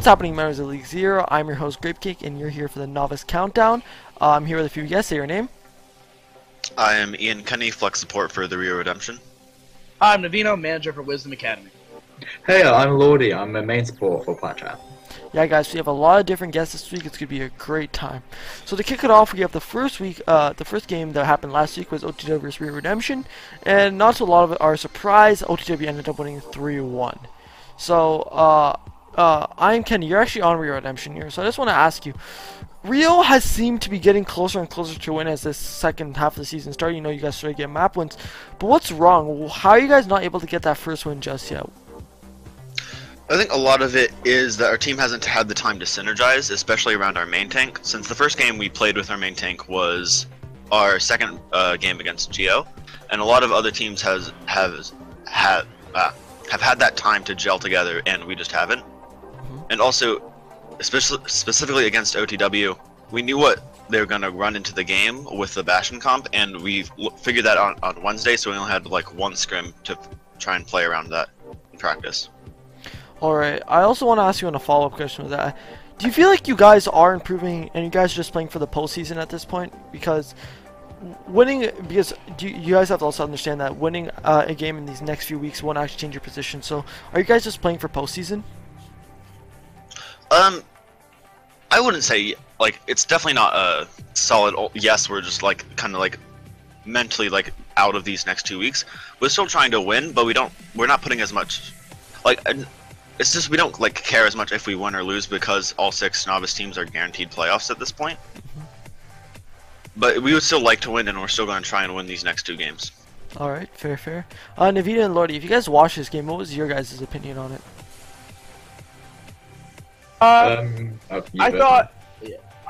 What's happening, members of League Zero? I'm your host, Grapecake, and you're here for the Novice Countdown. I'm here with a few guests. Say your name. I am Ian Cunny, Flex Support for the Rio Redemption. I'm Novino, Manager for Wisdom Academy. Hey, I'm Lordy. I'm a main support for Platchat. Yeah, guys, we have a lot of different guests this week. It's going to be a great time. So to kick it off, we have the first game that happened last week was OTW vs Rio Redemption, and not to a lot of our surprise, OTW ended up winning 3-1. So, I'm Kenny. You're actually on Rio Redemption here, so I just want to ask you, Rio has seemed to be getting closer and closer to win as this second half of the season started. You know, you guys started getting map wins, but what's wrong? How are you guys not able to get that first win just yet? I think a lot of it is that our team hasn't had the time to synergize, especially around our main tank. Since the first game we played with our main tank was our second game against Geo, and a lot of other teams have had that time to gel together, and we just haven't. And also, specifically against OTW, we knew what they were going to run into the game with the Bastion comp, and we figured that on Wednesday, so we only had like one scrim to try and play around that in practice. Alright, I also want to ask you on a follow-up question with that. Do you feel like you guys are improving and you guys are just playing for the postseason at this point? Because you guys have to also understand that winning a game in these next few weeks won't actually change your position. So are you guys just playing for postseason? I wouldn't say, like, it's definitely not a solid, yes, we're just like kind of like mentally like out of these next 2 weeks. We're still trying to win, but we're not putting as much, like, it's just we don't like care as much if we win or lose because all 6 novice teams are guaranteed playoffs at this point. But we would still like to win, and we're still going to try and win these next 2 games. Alright, fair. Navita and Lordy, if you guys watched this game, what was your guys' opinion on it? I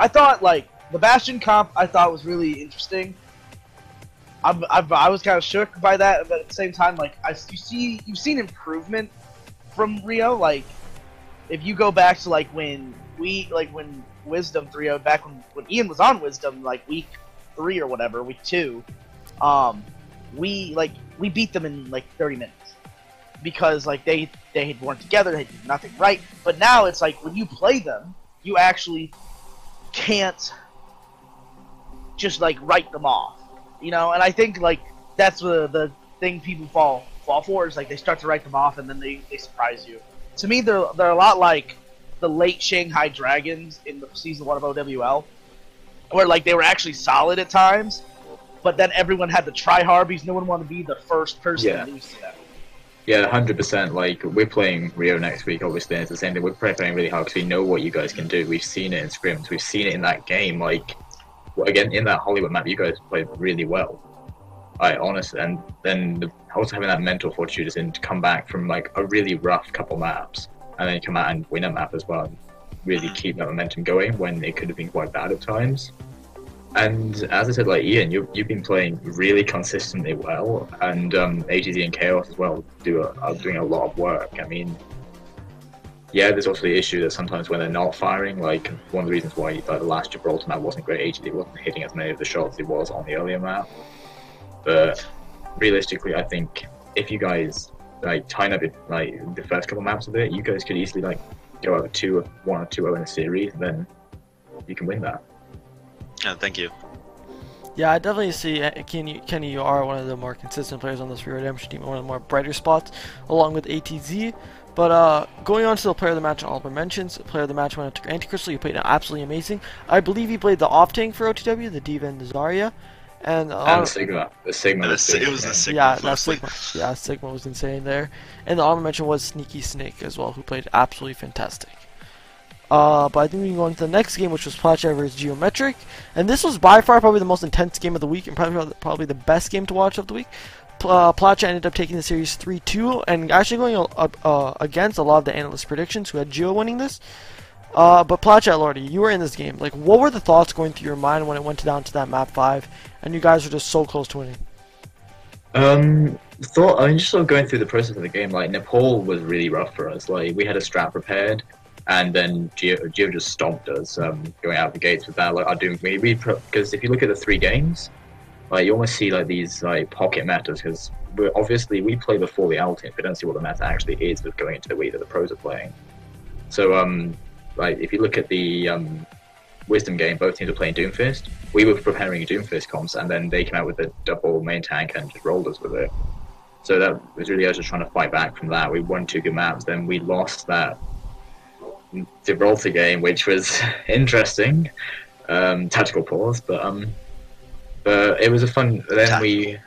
thought like the Bastion comp I thought was really interesting. I was kind of shook by that, but at the same time, like you've seen improvement from Rio. Like if you go back to like when Wisdom 3-0 back when Ian was on Wisdom, like week 3 or whatever, week 2, we beat them in like 30 minutes. Because like they weren't together, they did nothing right. But now it's like when you play them, you actually can't just like write them off, you know. And I think like that's the thing people fall for is like they start to write them off and then they surprise you. To me, they're a lot like the late Shanghai Dragons in the season 1 of OWL, where like they were actually solid at times, but then everyone had to try hard because no one wanted to be the first person to lose to them. Yeah, 100%. Like, we're playing Rio next week, obviously, and it's the same thing. We're playing really hard because we know what you guys can do. We've seen it in scrims. We've seen it in that game. Like, again, in that Hollywood map, you guys played really well. Honestly. And then also having that mental fortitude is in to come back from, like, a really rough couple maps, and then come out and win a map as well, and really keep that momentum going when it could have been quite bad at times. And as I said, like Ian, you've been playing really consistently well, and ATZ and Chaos as well are doing a lot of work. I mean, yeah, there's also the issue that sometimes when they're not firing, like one of the reasons why the last Gibraltar map wasn't great, ATZ wasn't hitting as many of the shots as it was on the earlier map. But realistically, I think if you guys like tighten up like the first couple maps a bit, you guys could easily like go out 1 or 2-0 in a series, and then you can win that. Yeah, thank you. Yeah, I definitely see Kenny, you are one of the more consistent players on this Rio Redemption team, one of the more brighter spots, along with ATZ. But going on to the player of the match and honorable mentions, player of the match went up to Anticrystal. He played absolutely amazing. I believe he played the off tank for OTW, the Diva and the Zarya. And the Sigma. It was the Sigma. Yeah, that Sigma. Yeah, Sigma was insane there. And the honorable mention was Sneaky Snake as well, who played absolutely fantastic. But I think we can go into the next game, which was Platchat vs Geometric, and this was by far probably the most intense game of the week, and probably the best game to watch of the week. Platchat ended up taking the series 3-2, and actually going against a lot of the analyst predictions, who had Geo winning this. But Platchat, Lordy, you were in this game. Like, what were the thoughts going through your mind when it went down to that map 5, and you guys were just so close to winning? Just sort of going through the process of the game, like Nepal was really rough for us. Like, we had a strat prepared, and then Geo just stomped us, going out the gates with that. Like, because if you look at the 3 games, like you almost see like these like pocket metas, because we play before the ultimate, but don't see what the meta actually is with going into the week that the pros are playing. So like if you look at the Wisdom game, both teams were playing Doomfist. We were preparing Doomfist comps, and then they came out with a double main tank and just rolled us with it. So that was really us just trying to fight back from that. We won 2 good maps, then we lost that Gibraltar game, which was interesting. Tactical pause, but it was a fun. Then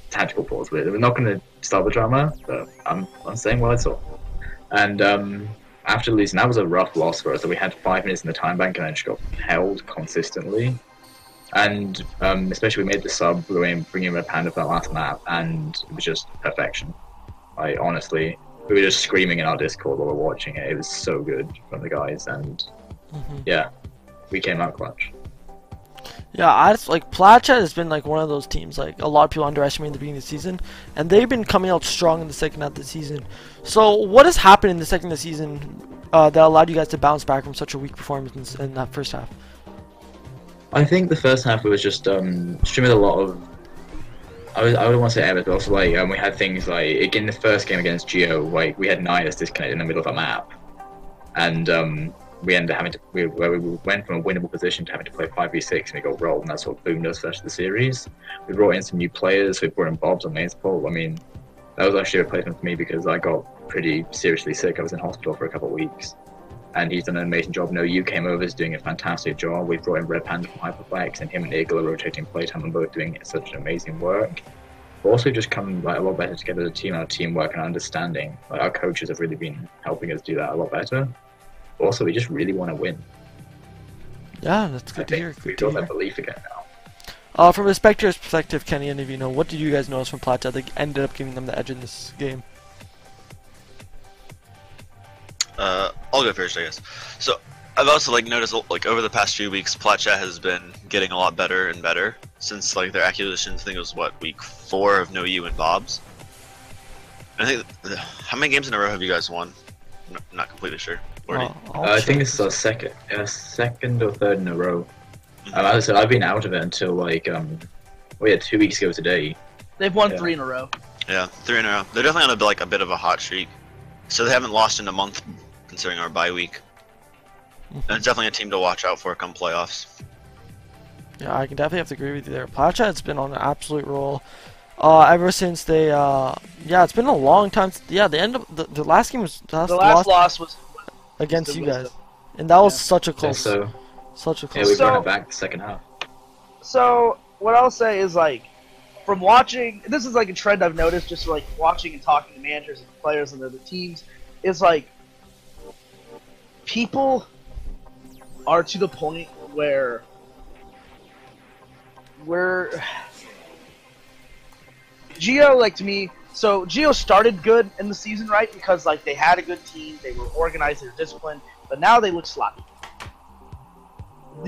tactical pause. We're not going to start the drama, but I'm saying what I saw. And after losing, that was a rough loss for us. So we had 5 minutes in the time bank, and then just got held consistently. And especially we made the sub, bringing Red Panda for that last map, and it was just perfection. Like honestly, we were just screaming in our Discord while we were watching it. It was so good from the guys, and yeah, we came out clutch. Yeah, I just, like Platchet has been like one of those teams like a lot of people underestimate in the beginning of the season, and they've been coming out strong in the second half of the season. So what has happened in the second half of the season that allowed you guys to bounce back from such a weak performance in that first half? I think the first half we was just streaming a lot of. I would want to say errors, but also like we had things like in the first game against Geo, like we had Nidus disconnected in the middle of a map, and we ended up having to we went from a winnable position to having to play 5v6, and we got rolled, and that's what boomed us for the rest of the series. We brought in some new players. We brought in Bobs on main support. I mean, that was actually a replacement for me because I got pretty seriously sick. I was in hospital for a couple of weeks. And he's done an amazing job. No, you came over, is doing a fantastic job. We've brought in Red Panda from Hyperflex, and him and Eagle are rotating playtime and both doing such an amazing work. But also just come like a lot better together as a team, our teamwork and understanding. Like our coaches have really been helping us do that a lot better. But also, we just really want to win. Yeah, that's good to hear. We feel that belief again now. From a spectator's perspective, Kenny and Navino, what did you guys notice from Platchet that ended up giving them the edge in this game? I'll go first, I guess. So I've also noticed over the past few weeks, Platchet has been getting a lot better and better since their acquisitions. I think it was week 4 of No You and Bob's. I think how many games in a row have you guys won? Not completely sure. I think it's our second or third in a row. As I said, I've been out of it until 2 weeks ago today. They've won 3 in a row. Yeah, 3 in a row. They're definitely on a bit of a hot streak. So they haven't lost in a month, considering our bye week. And it's definitely a team to watch out for come playoffs. Yeah, I can definitely have to agree with you there. Platchet's been on an absolute roll ever since they. It's been a long time. Yeah, the end of the last game was the last loss was against you guys, and that was such a close. Yeah, such a close. Yeah, we brought it back the second half. So what I'll say is from watching, this is a trend I've noticed just watching and talking to managers and players and other teams, is people are to the point where Geo, to me, so Geo started good in the season, right? Because they had a good team, they were organized, they were disciplined, but now they look sloppy.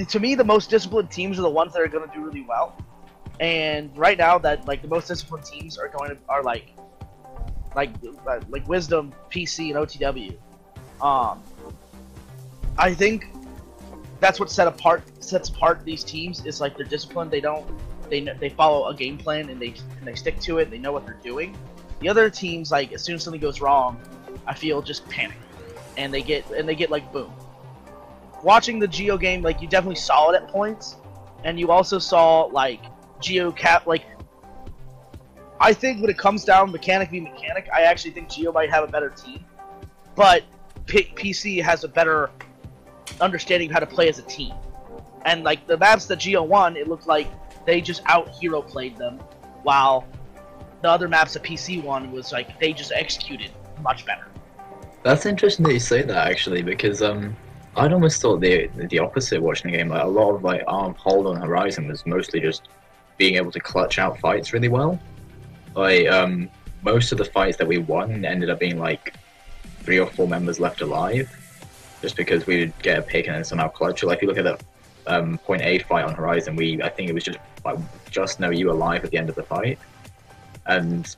To me, the most disciplined teams are the ones that are going to do really well. And right now, that the most disciplined teams are Wisdom, PC, and OTW. I think that's what sets apart these teams is they're disciplined. They follow a game plan and they stick to it. They know what they're doing. The other teams, as soon as something goes wrong, I feel just panic, and they get boom. Watching the Geo game, you definitely saw it at points, and you also saw Geo cap. I think when it comes down mechanic v mechanic, I actually think Geo might have a better team, but PC has a better understanding of how to play as a team. And the maps that Geo won, it looked like they just out-hero played them, while the other maps that PC won was they just executed much better. That's interesting that you say that, actually, because I'd almost thought the opposite watching the game. A lot of Arm Hold on Horizon was mostly just being able to clutch out fights really well. Most of the fights that we won ended up being 3 or 4 members left alive, just because we would get a pick and then somehow clutch. If you look at the point A fight on Horizon, I think it was just know you alive at the end of the fight, and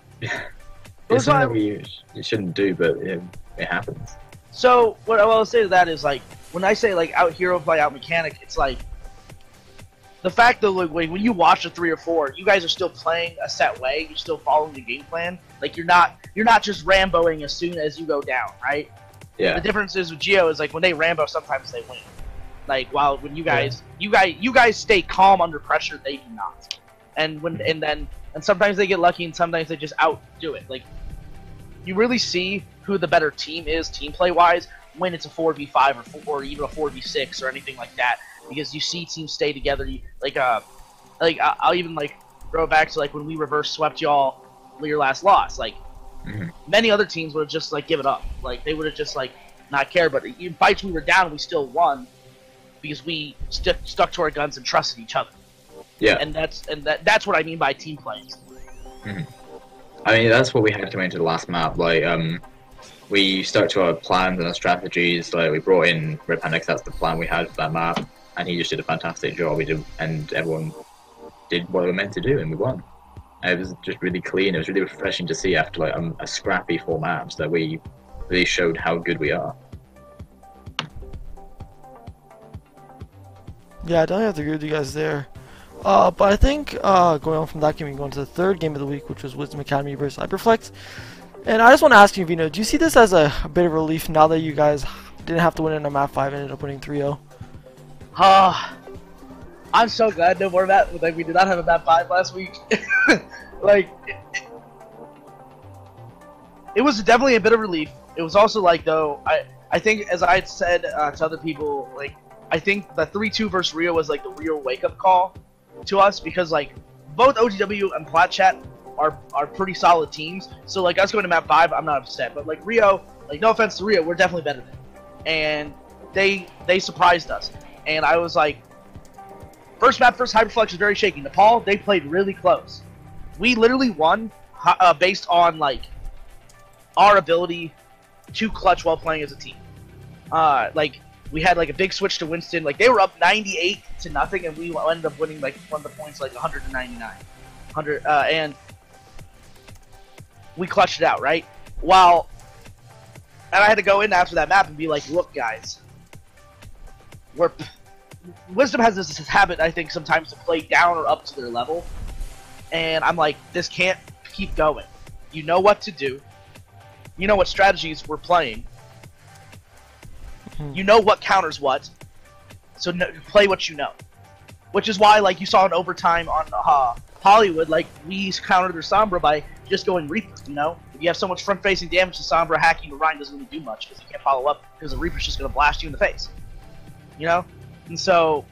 it's something you shouldn't do, but it happens. So what I will say to that is when I say out hero play, out mechanic, it's the fact that when you watch a 3 or 4, you guys are still playing a set way. You're still following the game plan. You're not just Ramboing as soon as you go down, right? Yeah. The difference is with Geo is like when they Rambo, sometimes they win. Like while when you guys stay calm under pressure, they do not. And sometimes they get lucky, and sometimes they just outdo it. Like you really see who the better team is, team play wise, when it's a 4v5 or even a 4v6 or anything like that, because you see teams stay together. I'll even like throw back to like when we reverse swept y'all your last loss. Like many other teams would have just like given up. Like they would have just like not cared. But in fights we were down, we still won because we stuck to our guns and trusted each other. Yeah. And that's what I mean by team playing. I mean, that's what we had coming into the last map. Like, we stuck to our plans and our strategies. Like, we brought in Rip Hendrix, that's the plan we had for that map, and he just did a fantastic job. And everyone did what they were meant to do, and we won. And it was just really clean. It was really refreshing to see after like a scrappy 4 maps that we really showed how good we are. Yeah, I definitely have to agree with you guys there. But I think going on from that game, we go into the third game of the week, which was Wisdom Academy versus Hyperflex. And I just want to ask you, Vino, do you see this as a bit of relief now that you guys didn't have to win in a map 5 and ended up winning 3-0? I'm so glad no more map. Like we did not have a map 5 last week. Like it was definitely a bit of relief. It was also like though I think as I had said to other people, like I think the 3-2 versus Rio was like the real wake up call to us, because like both OGW and Plat Chat are pretty solid teams. So like us going to map 5, I'm not upset. But like Rio, like no offense to Rio, we're definitely better than them. And they surprised us. And I was like, first map versus Hyperflex was very shaky. Nepal, they played really close. We literally won based on like our ability to clutch while playing as a team. Like we had like a big switch to Winston. Like they were up 98-0, and we ended up winning like one of the points like 199, and we clutched it out, right? And I had to go in after that map and be like, look, guys, Wisdom has this habit, I think, sometimes to play down or up to their level, and I'm like, this can't keep going. You know what to do. You know what strategies we're playing. You know what counters what, so play what you know. Which is why, like, you saw in overtime on Hollywood, like, we countered their Sombra by just going Reaper, you know? If you have so much front-facing damage to Sombra, hacking the Rhine doesn't really do much, because you can't follow up, because the Reaper's just going to blast you in the face. You know? And so,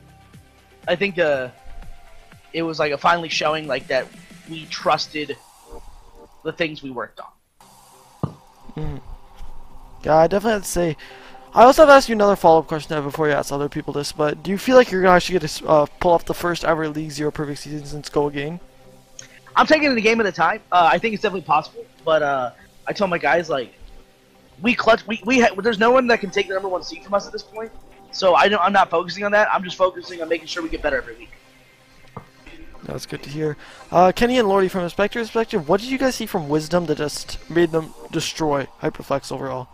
I think it was, like, finally showing, like, that we trusted the things we worked on. Yeah, I definitely have to say, I also have to ask you another follow-up question before you ask other people this, but do you feel like you're actually going to pull off the first ever League 0 perfect season since Go Again? I'm taking it a game at a time. I think it's definitely possible, but I told my guys, like, there's no one that can take the #1 seed from us at this point, so I'm not focusing on that. I'm just focusing on making sure we get better every week. That's good to hear. Kenny and Lordy, from a Spectre's perspective, what did you guys see from Wisdom that just made them destroy Hyperflex overall?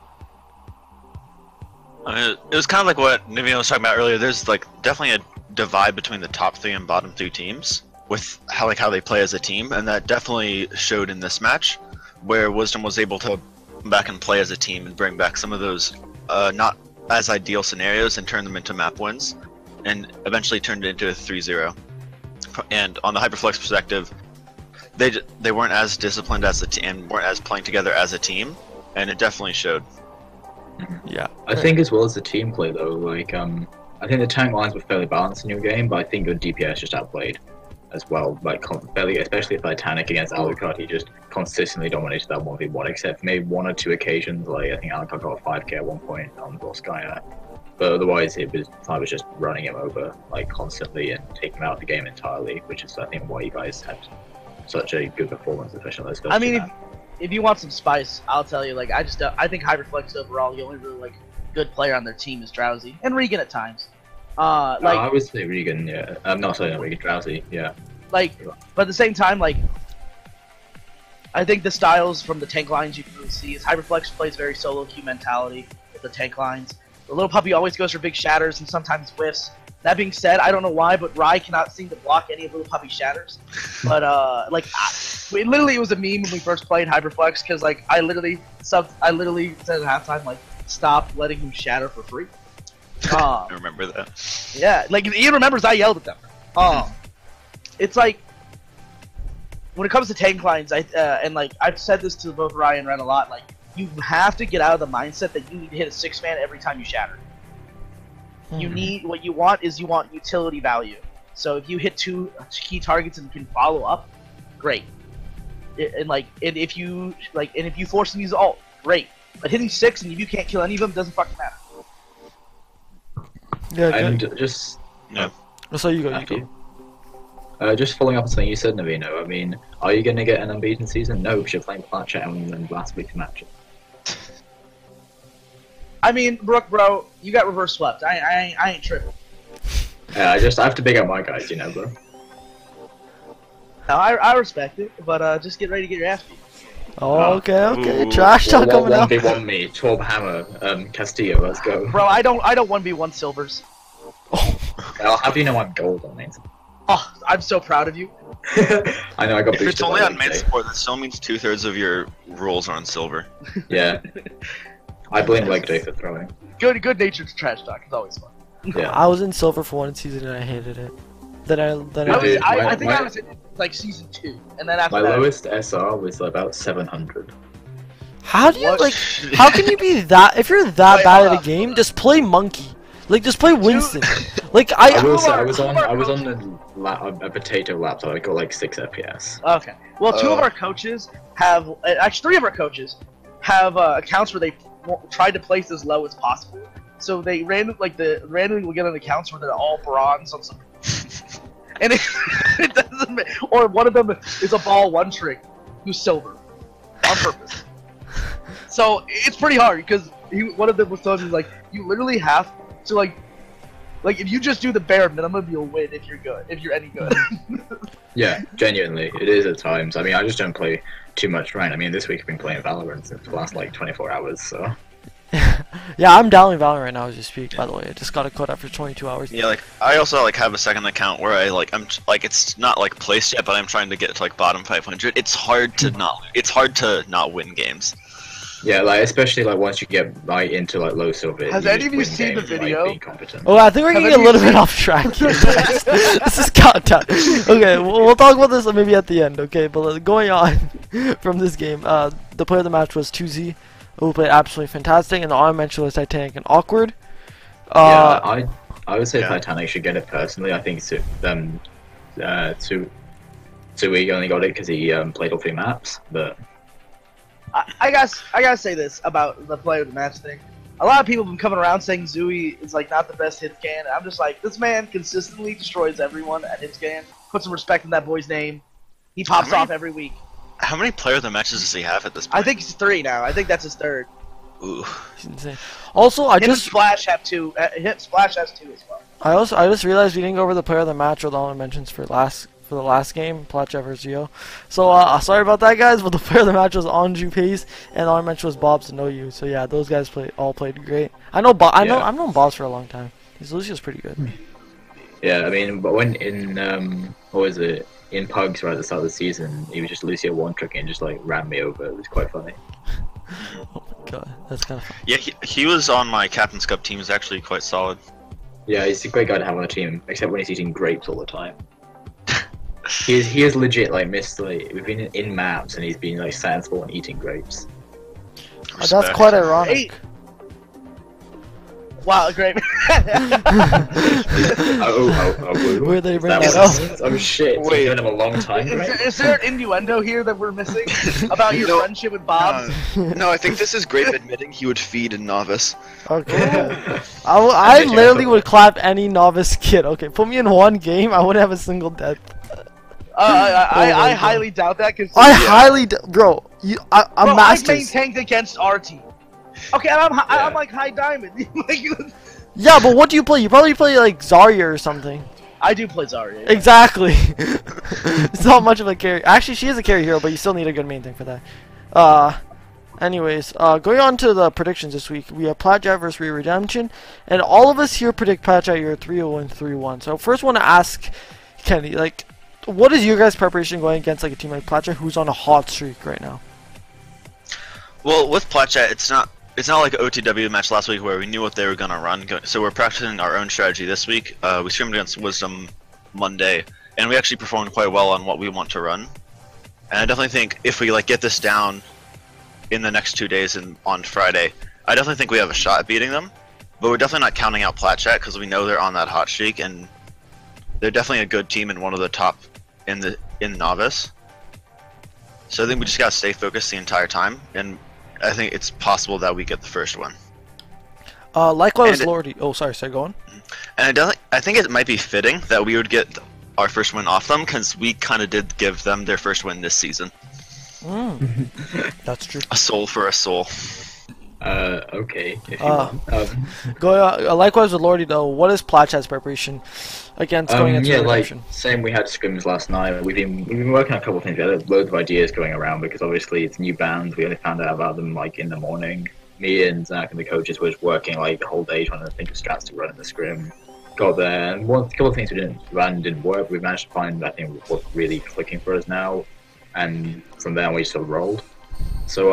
It was kind of like what Nivino was talking about earlier. There's like definitely a divide between the top 3 and bottom 3 teams with how they play as a team, and that definitely showed in this match, where Wisdom was able to come back and play as a team and bring back some of those not as ideal scenarios and turn them into map wins, and eventually turned it into a 3-0. And on the Hyperflex perspective, they weren't as disciplined as a team and weren't as playing together as a team, and it definitely showed. Yeah, I think as well as the team play though, like I think the tank lines were fairly balanced in your game, but I think your DPS just outplayed as well. Like especially Titanic against Alucard, he just consistently dominated that 1v1, except for maybe 1 or 2 occasions. Like I think Alucard got a 5k at one point on Volskaya, but otherwise I was just running him over like constantly and taking him out of the game entirely, which is I think why you guys had such a good performance, especially on those first two maps. If you want some spice, I'll tell you. Like I think Hyperflex overall, the only really like good player on their team is Drowsy and Regan at times. I would say Regan. Yeah, I'm not saying Regan. Drowsy. Yeah. Like, but at the same time, like, I think the styles from the tank lines you can really see is Hyperflex plays very solo queue mentality with the tank lines. The little puppy always goes for big shatters and sometimes whiffs. That being said, I don't know why, but Rai cannot seem to block any of Little Puppy shatters. But it was a meme when we first played Hyperflex, because like I literally said at halftime, like, stop letting him shatter for free. I remember that. Yeah, like Ian remembers I yelled at them. It's like when it comes to tank lines, and like I've said this to both Ryan and Ren a lot. Like you have to get out of the mindset that you need to hit a 6-man every time you shatter. You need what you want utility value. So if you hit 2 key targets and can follow up, great. And if you force them to use ult, great. But hitting 6 and if you can't kill any of them doesn't fucking matter. Yeah, And just so you go. just following up on something you said, Novino. I mean, are you gonna get an unbeaten season? No, because you're playing Platchet and then last week's match. I mean, Brooke, bro, you got reverse swept. I ain't tripping. Yeah, I have to big up my guys, bro. No, I respect it, but just get ready to get your ass beat. Oh, okay. Trash talk coming out. 1v1 me, 12 hammer, Castillo, let's go. Bro, I don't 1v1 silvers. Well, how do you know I'm gold on it? Oh, I'm so proud of you. I know I got If it's only on main support, that still means 2/3 of your rolls are on silver. Yeah. I blame leg day for throwing. Good natured trash talk. It's always fun. Yeah. I was in silver for 1 season and I hated it. I think I was in like season 2, and then after my that. My lowest SR was about 700. How do you how can you be that? If you're that bad at a game, just play monkey. Like just play Winston. Like I will say I was on a potato laptop. I got like 6 FPS. Okay. Well, 2 of our coaches have actually 3 of our coaches have accounts where they tried to place as low as possible. So they randomly will get on accounts where they're all bronze on some, and it doesn't. Or one of them is a ball 1 trick who's silver on purpose. So it's pretty hard because one of them was telling me like you literally have to like if you just do the bare minimum you'll win if you're good, if you're any good. Yeah, genuinely, it is at times. I mean, I just don't play too much right. I mean, this week I've been playing Valorant for the last like 24 hours, so. Yeah, I'm downloading Valorant right now as you speak. By the way, I just got a code after 22 hours. Yeah, like I also have a second account where I'm it's not like placed yet, but I'm trying to get to like bottom 500. It's hard to not win games. Yeah, like especially like once you get right into like low silver. Has any of you seen the video? Oh, I think we're getting a little bit off track here. This is countdown. Okay, we'll talk about this maybe at the end. Okay, but going on from this game, the player of the match was 2Z, who played absolutely fantastic, and the honorable mention was Titanic and Awkward. Yeah, I would say Titanic should get it personally. I think Sui only got it because he played all 3 maps, but. I gotta say this about the player of the match thing. A lot of people have been coming around saying Zooey is like not the best hit scan. I'm just like, this man consistently destroys everyone at hit scan. Put some respect in that boy's name. He pops off every week. How many player of the matches does he have at this point? I think he's 3 now. I think that's his 3rd. Ooh, he's insane. Also, Splash have 2. Splash has 2 as well. I just realized we didn't go over the player of the match or the honorable mentions for the last game, Platchet vs. Geo. So sorry about that, guys. But the player of the match was Anju Pace, and the honorable mention was Bob's No You. So yeah, those guys all played great. I've known Bob's for a long time. Lucio's pretty good. Yeah, I mean, but when in what was it, in Pugs right at the start of the season, he was just Lucio 1-tricking and just like ran me over. It was quite funny. Oh my god, that's kind of fun. Yeah, he was on my Captain's Cup team. Is actually quite solid. Yeah, he's a great guy to have on a team, except when he's eating grapes all the time. He is legit like missed like we've been in maps and he's been like sat in spawn eating grapes. That's quite ironic. Hey. Wow, great. Where they bring that up? Oh shit! Wait, it's been a long time. Is there an innuendo here that we're missing about your friendship with Bob? No, I think this is Grape admitting he would feed in Novice. Okay. I literally would clap any Novice kid. Okay, put me in one game, I wouldn't have a single death. I highly doubt that. Bro, I'm Masters. I've maintained against our team. Okay, and I'm like high diamond. Yeah, but what do you play? You probably play like Zarya or something. I do play Zarya. Yeah. Exactly. It's not much of a carry. Actually, she is a carry hero, but you still need a good main thing for that. Anyways, going on to the predictions this week, we have Platchet versus Redemption, and all of us here predict Platchet you're 3-0 3-1. So first, want to ask Kenny, like, what is your guys' preparation going against like a team like Platchet who's on a hot streak right now? Well, with Platchet, it's not like an OTW match last week where we knew what they were gonna run. So we're practicing our own strategy this week. We scrimmaged against Wisdom Monday, and we actually performed quite well on what we want to run. And I definitely think if we like get this down in the next 2 days and on Friday, I definitely think we have a shot at beating them. But we're definitely not counting out Platchat because we know they're on that hot streak, and they're definitely a good team and one of the top in Novice. So I think we just gotta stay focused the entire time, and I think it's possible that we get the first one. Likewise, Lordy. Oh, sorry, go on. And I think it might be fitting that we would get our first win off them because we kind of did give them their first win this season. That's true. A soul for a soul. Okay, if you want. Likewise with Lordy though, what is Platchat's preparation against going into the redemption? Same. We had scrims last night. We've been working on a couple of things. We had loads of ideas going around because obviously it's new bands. We only found out about them like in the morning. Me and Zach and the coaches were working like the whole day trying to think of strats to run in the scrim. Got there, and a couple of things we didn't work. We managed to find I think what's really clicking for us now, and from there we sort of rolled. So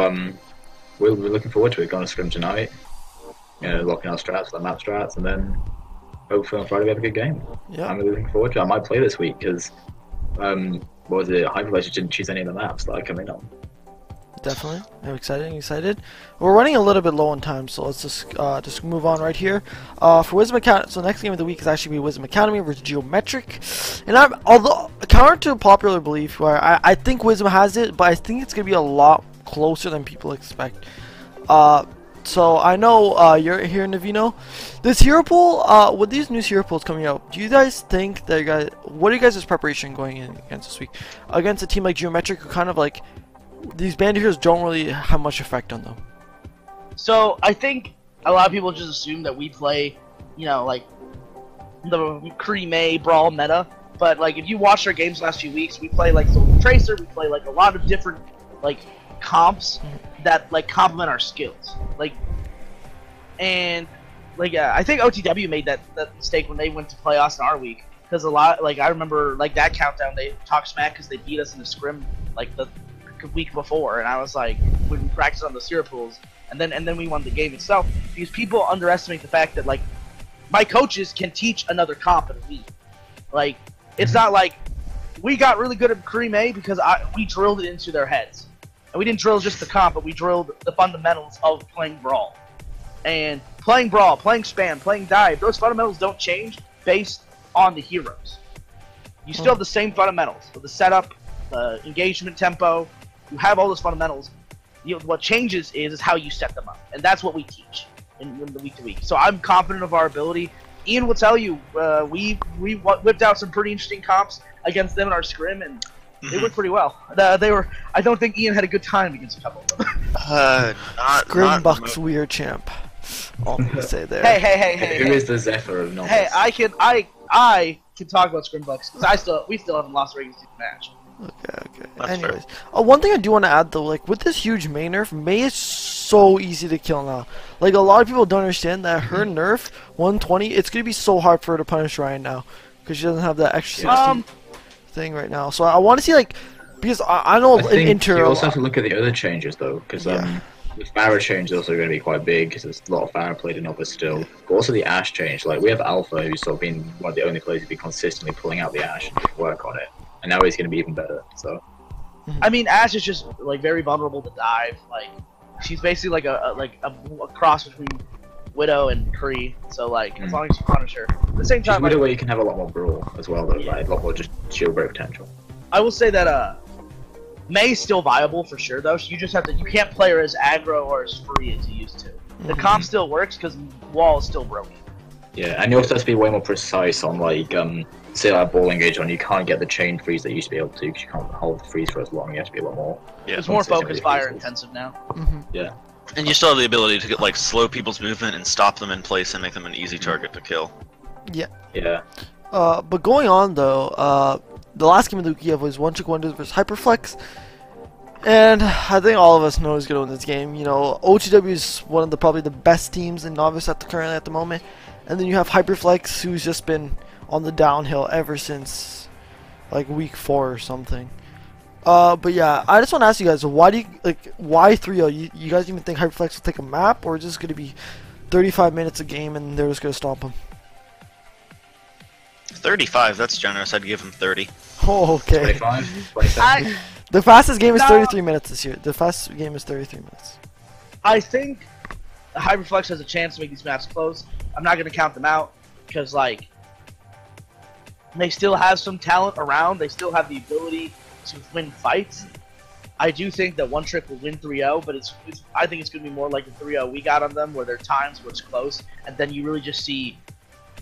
we're looking forward to it. Going to scrim tonight, locking our strats, the map strats, and then hopefully on Friday we have a good game. Yeah, I'm really looking forward to it. I might play this week because what was it? Hyperflash didn't choose any of the maps that I come in on. Definitely, I'm excited. We're running a little bit low on time, so let's just move on right here. For Wisdom Academy, so the next game of the week is actually Wisdom Academy versus Geometric. And although counter to popular belief, where I think Wisdom has it, but I think it's gonna be a lot closer than people expect. So I know you're here, Navino. This hero pool, with these new hero pools coming out, do you guys think that what are you guys' preparation going in against this week against a team like Geometric, who kind of like these band heroes don't really have much effect on them? So I think a lot of people just assume that we play, like the Cree Brawl meta. But like if you watch our games last few weeks, we play like Soul Tracer, we play like a lot of different like comps that like complement our skills. I think OTW made that mistake when they went to play us in our week, because I remember like that countdown they talked smack because they beat us in the scrim like the week before, and I was like, when we practiced on the zero pools, and then we won the game itself, because people underestimate the fact that like my coaches can teach another comp in a week. Like it's not like we got really good at Cree because we drilled it into their heads, and we didn't drill just the comp, but we drilled the fundamentals of playing Brawl. And playing Brawl, playing Spam, playing Dive, those fundamentals don't change based on the heroes. You still have the same fundamentals, so the setup, the engagement tempo. You have all those fundamentals. What changes is how you set them up, and that's what we teach in the week to week. So I'm confident of our ability. Ian will tell you, we whipped out some pretty interesting comps against them in our scrim, and they worked pretty well. I don't think Ian had a good time against a couple of them. Scrim Bucks weird champ. All I'm gonna say there. Hey. Who is the Zephyr of Novice? Hey, I can talk about Scrim Bucks because we still haven't lost a regular season match. Okay. Anyways, one thing I do want to add though, like with this huge Mei nerf, Mei is so easy to kill now. Like a lot of people don't understand that her nerf 120, it's gonna be so hard for her to punish Ryan now because she doesn't have that extra 60 thing right now. So I want to see because I know in Inter. You also have to look at the other changes though, because the Farah change is also going to be quite big because there's a lot of Farah played in Novice still. But also the Ashe change. Like we have Alpha, who's sort of been one of the only players who's been consistently pulling out the Ashe and work on it. And now he's going to be even better. So, I mean, Ashe is just like very vulnerable to dive. Like, she's basically like a cross between Widow and Kree. So like, as long as you punish her, at the same time, Widow where you can have a lot more brawl as well, though. Like a lot more just shield break potential. I will say that Mei's still viable for sure, though. So you just have to. You can't play her as aggro or as free as you used to. The comp still works because Wall is still broken. Yeah, and you also have to be way more precise on like say like ball engage on. You can't get the chain freeze that you used to be able to because you can't hold the freeze for as long. You have to be a lot more. Yeah, it's more focus fire intensive now. Yeah. And you still have the ability to like slow people's movement and stop them in place and make them an easy target to kill. Yeah. Yeah. But going on though, the last game of the week was One Chick Wonders versus Hyperflex. And I think all of us know who's going to win this game. You know, OTW is one of probably the best teams in Novice currently at the moment. And then you have Hyperflex, who's just been on the downhill ever since like week 4 or something. But yeah, I just want to ask you guys, why do you why 3-0? You guys even think Hyperflex will take a map, or is this going to be 35 minutes a game and they're just going to stomp them? 35. That's generous. I'd give him 30. Oh, okay. 25, 27. The fastest game is 33 minutes this year. The fastest game is 33 minutes. I think Hyperflex has a chance to make these maps close. I'm not going to count them out because, like, they still have some talent around. They still have the ability to win fights. I do think that One Trick will win 3-0, but I think it's going to be more like the 3-0 we got on them, where there are times where it's close, and then you really just see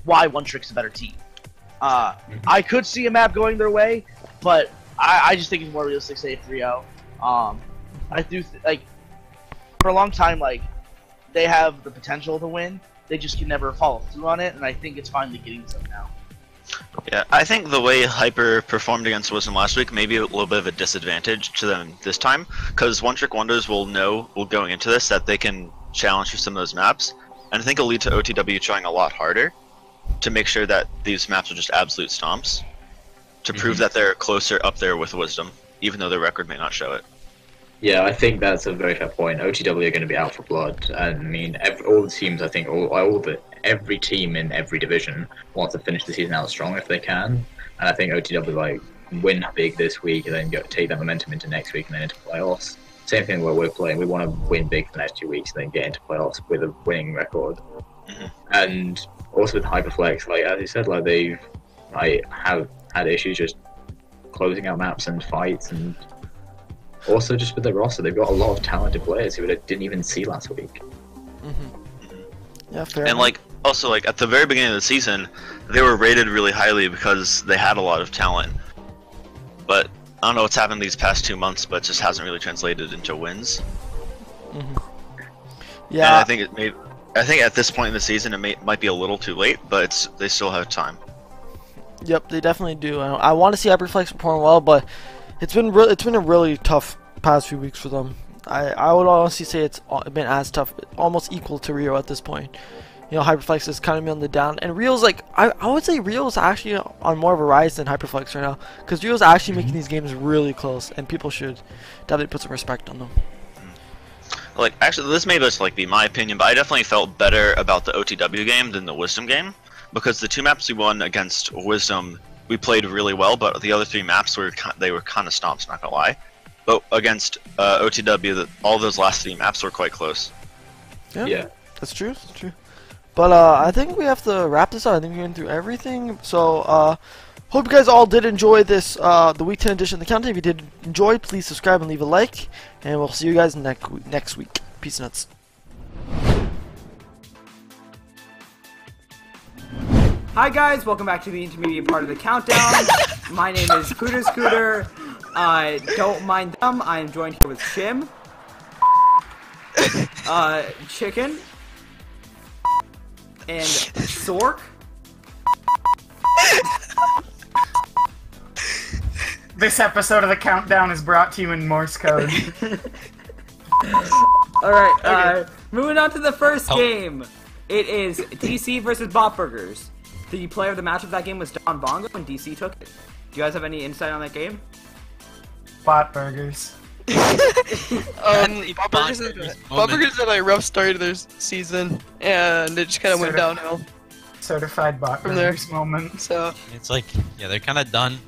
why One Trick's a better team. I could see a map going their way, but I just think it's more realistic to say 3-0. I do like for a long time, like they have the potential to win. They just can never follow through on it, and I think it's finally getting to them now. Yeah, I think the way Hyper performed against Wisdom last week may be a little bit of a disadvantage to them this time, because One Trick Wonders will know, going into this, that they can challenge for some of those maps, and I think it'll lead to OTW trying a lot harder to make sure that these maps are just absolute stomps, to prove that they're closer up there with Wisdom, even though their record may not show it. Yeah, I think that's a very fair point. OTW are going to be out for blood, and I mean, all the teams, I think, every team in every division wants to finish the season out strong if they can, and I think OTW like win big this week and then take that momentum into next week and then into playoffs. Same thing where we're playing. We want to win big for the next 2 weeks and then get into playoffs with a winning record. And also with Hyperflex, like as you said, like they've have had issues just closing out maps and fights, and also just with their roster, they've got a lot of talented players who I didn't even see last week. Yeah, fair. And like also like at the very beginning of the season, they were rated really highly because they had a lot of talent. But I don't know what's happened these past 2 months, but it just hasn't really translated into wins. Yeah, and I think at this point in the season it might be a little too late, but they still have time. Yep, they definitely do. I want to see Hyperflex perform well, but it's been a really tough past few weeks for them. I would honestly say it's been as tough, almost equal to Rio at this point. You know, Hyperflex is kind of on the down, and Rio's like I would say Rio's actually on more of a rise than Hyperflex right now, because Rio's actually making these games really close, and people should definitely put some respect on them. Like actually, this may just like be my opinion, but I definitely felt better about the OTW game than the Wisdom game, because the 2 maps we won against Wisdom, we played really well, but the other 3 maps were kind of stomps, not gonna lie. But against OTW, all those last 3 maps were quite close. Yeah. That's true. That's true. But I think we have to wrap this up. I think we went through everything. So hope you guys all did enjoy this the Week 10 edition of the Countdown. If you did enjoy, please subscribe and leave a like, and we'll see you guys next week. Peace nuts. Hi guys, welcome back to the intermediate part of the countdown. My name is Scooter. Don't mind them. I am joined here with Shim, Chicken, and Sork. This episode of the countdown is brought to you in Morse code. Alright, moving on to the first game. It is DC versus Bot Burgers. The player of the match of that game was Don Bongo, and DC took it. Do you guys have any insight on that game? Bot burgers. Bot Burgers had a rough start of their season, and it just kind of went downhill Certified bot from there. burgers moment. So it's like, yeah, they're kind of done.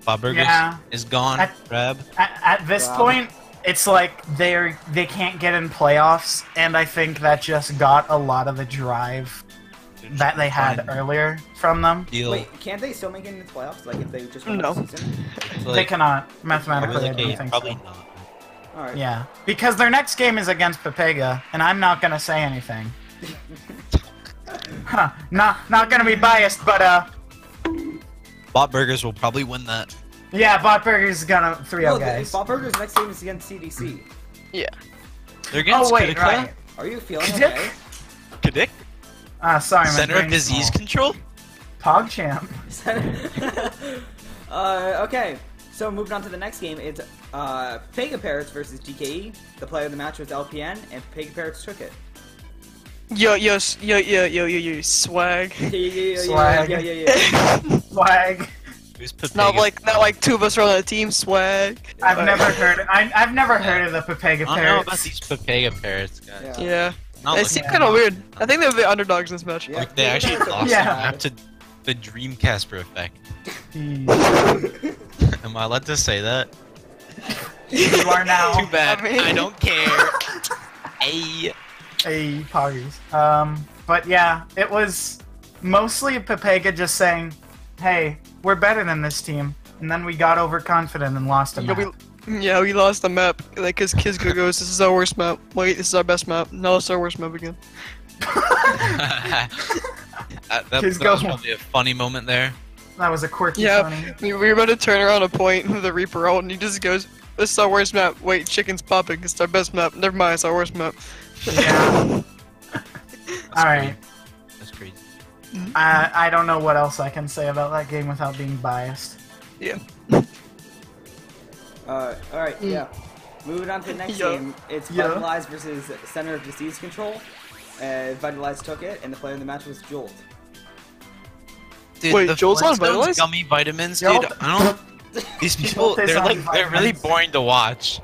Bot Burgers is gone. At this point, it's like they can't get in playoffs, and I think that just got a lot of the drive that they had earlier from them. Wait, can't they still make it into the playoffs? Like if they just win the season? Like, they cannot mathematically. I don't think probably so. not. All right. Yeah, because their next game is against Pepega, and I'm not gonna say anything. Not gonna be biased, but Bot Burgers will probably win that. yeah, Bot Burgers is gonna 3-0 guys. Bot Burgers' next game is against CDC. yeah. They're against wait, right. Are you feeling okay? Kadik? Sorry, my Center of brain's Disease small. Control? PogChamp. Okay, so moving on to the next game, it's Pega Parrots versus DKE. The player of the match was LPN, and Pega Parrots took it. Yo, swag. Yeah. Swag. Who's Pepega? Not like two of us are on a team. Swag. I've never heard of the Pepega I don't know parrots. about these Pepega parrots, guys. Yeah. Not They looking seem at kind of weird. I think they're the underdogs in this match. Yeah. like they actually lost Yeah. the map to the Dreamcasper effect. Am I allowed to say that? You are now. Too bad. I mean- I don't care. Hey. Hey, parties. But yeah, it was mostly Pepega just saying, "Hey, we're better than this team," and then we got overconfident and lost a Yeah, map. we lost the map. Like, cause Kizco goes, "This is our worst map." Wait, this is our best map. No, it's our worst map again. that was probably a funny moment there. That was a quirky Yeah, funny. we were about to turn around a point with the Reaper out, and he just goes, "This is our worst map." Wait, chicken's popping. It's our best map. Never mind, it's our worst map. Yeah. Alright. That's crazy. I don't know what else I can say about that game without being biased. Yeah. Alright, yeah. Moving on to the next Yeah. game, it's Yeah. Vitalize versus Center of Disease Control. Vitalize took it, and the player in the match was Jolt. Dude, Wait, the Joel's on Flintstones Vitalize? gummy vitamins, Yup. dude. I don't. These people, Jolt is they're on like, they're really vitamins. boring to watch.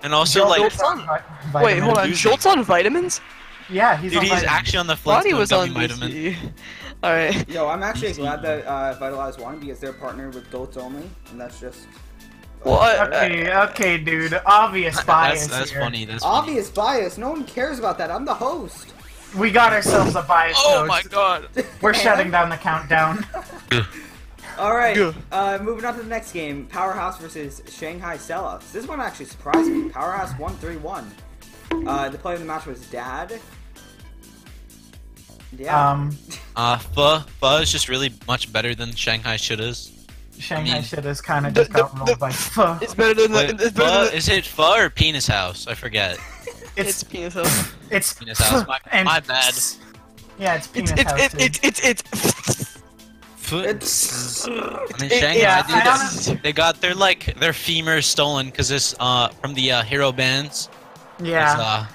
And also, Jolt- like, Jolt's on Wait, hold on. Losing. Jolt's on vitamins? Yeah, he's dude, on he's vitamins. actually on the Thought he Flintstone was gummy on vitamin. DC. Alright. Yo, I'm actually glad that Vitalize won because they're partnered with Jolts only, and that's just Well, Okay, dude. Obvious bias That's here. funny. That's funny. obvious bias. No one cares about that. I'm the host. We got ourselves a bias oh note. my god. We're shutting down the countdown. All right. Good. Moving on to the next game, Powerhouse versus Shanghai Sellouts. This one actually surprised me. Powerhouse won 3-1. The player in the match was Dad. Yeah. Pho is just really much better than Shanghai Shouldas. Shanghai mean- shit is kind of just got rolled by pho. It's better than Wait, it's better Pho, than is it Pho or Penis House? I forget. it's penis house. It's Penis House. My bad. Yeah, it's penis It's house. dude. it's I mean, It- Shanghai, yeah, dude, I they- honestly- they got their femurs stolen because this from the hero bands. Yeah.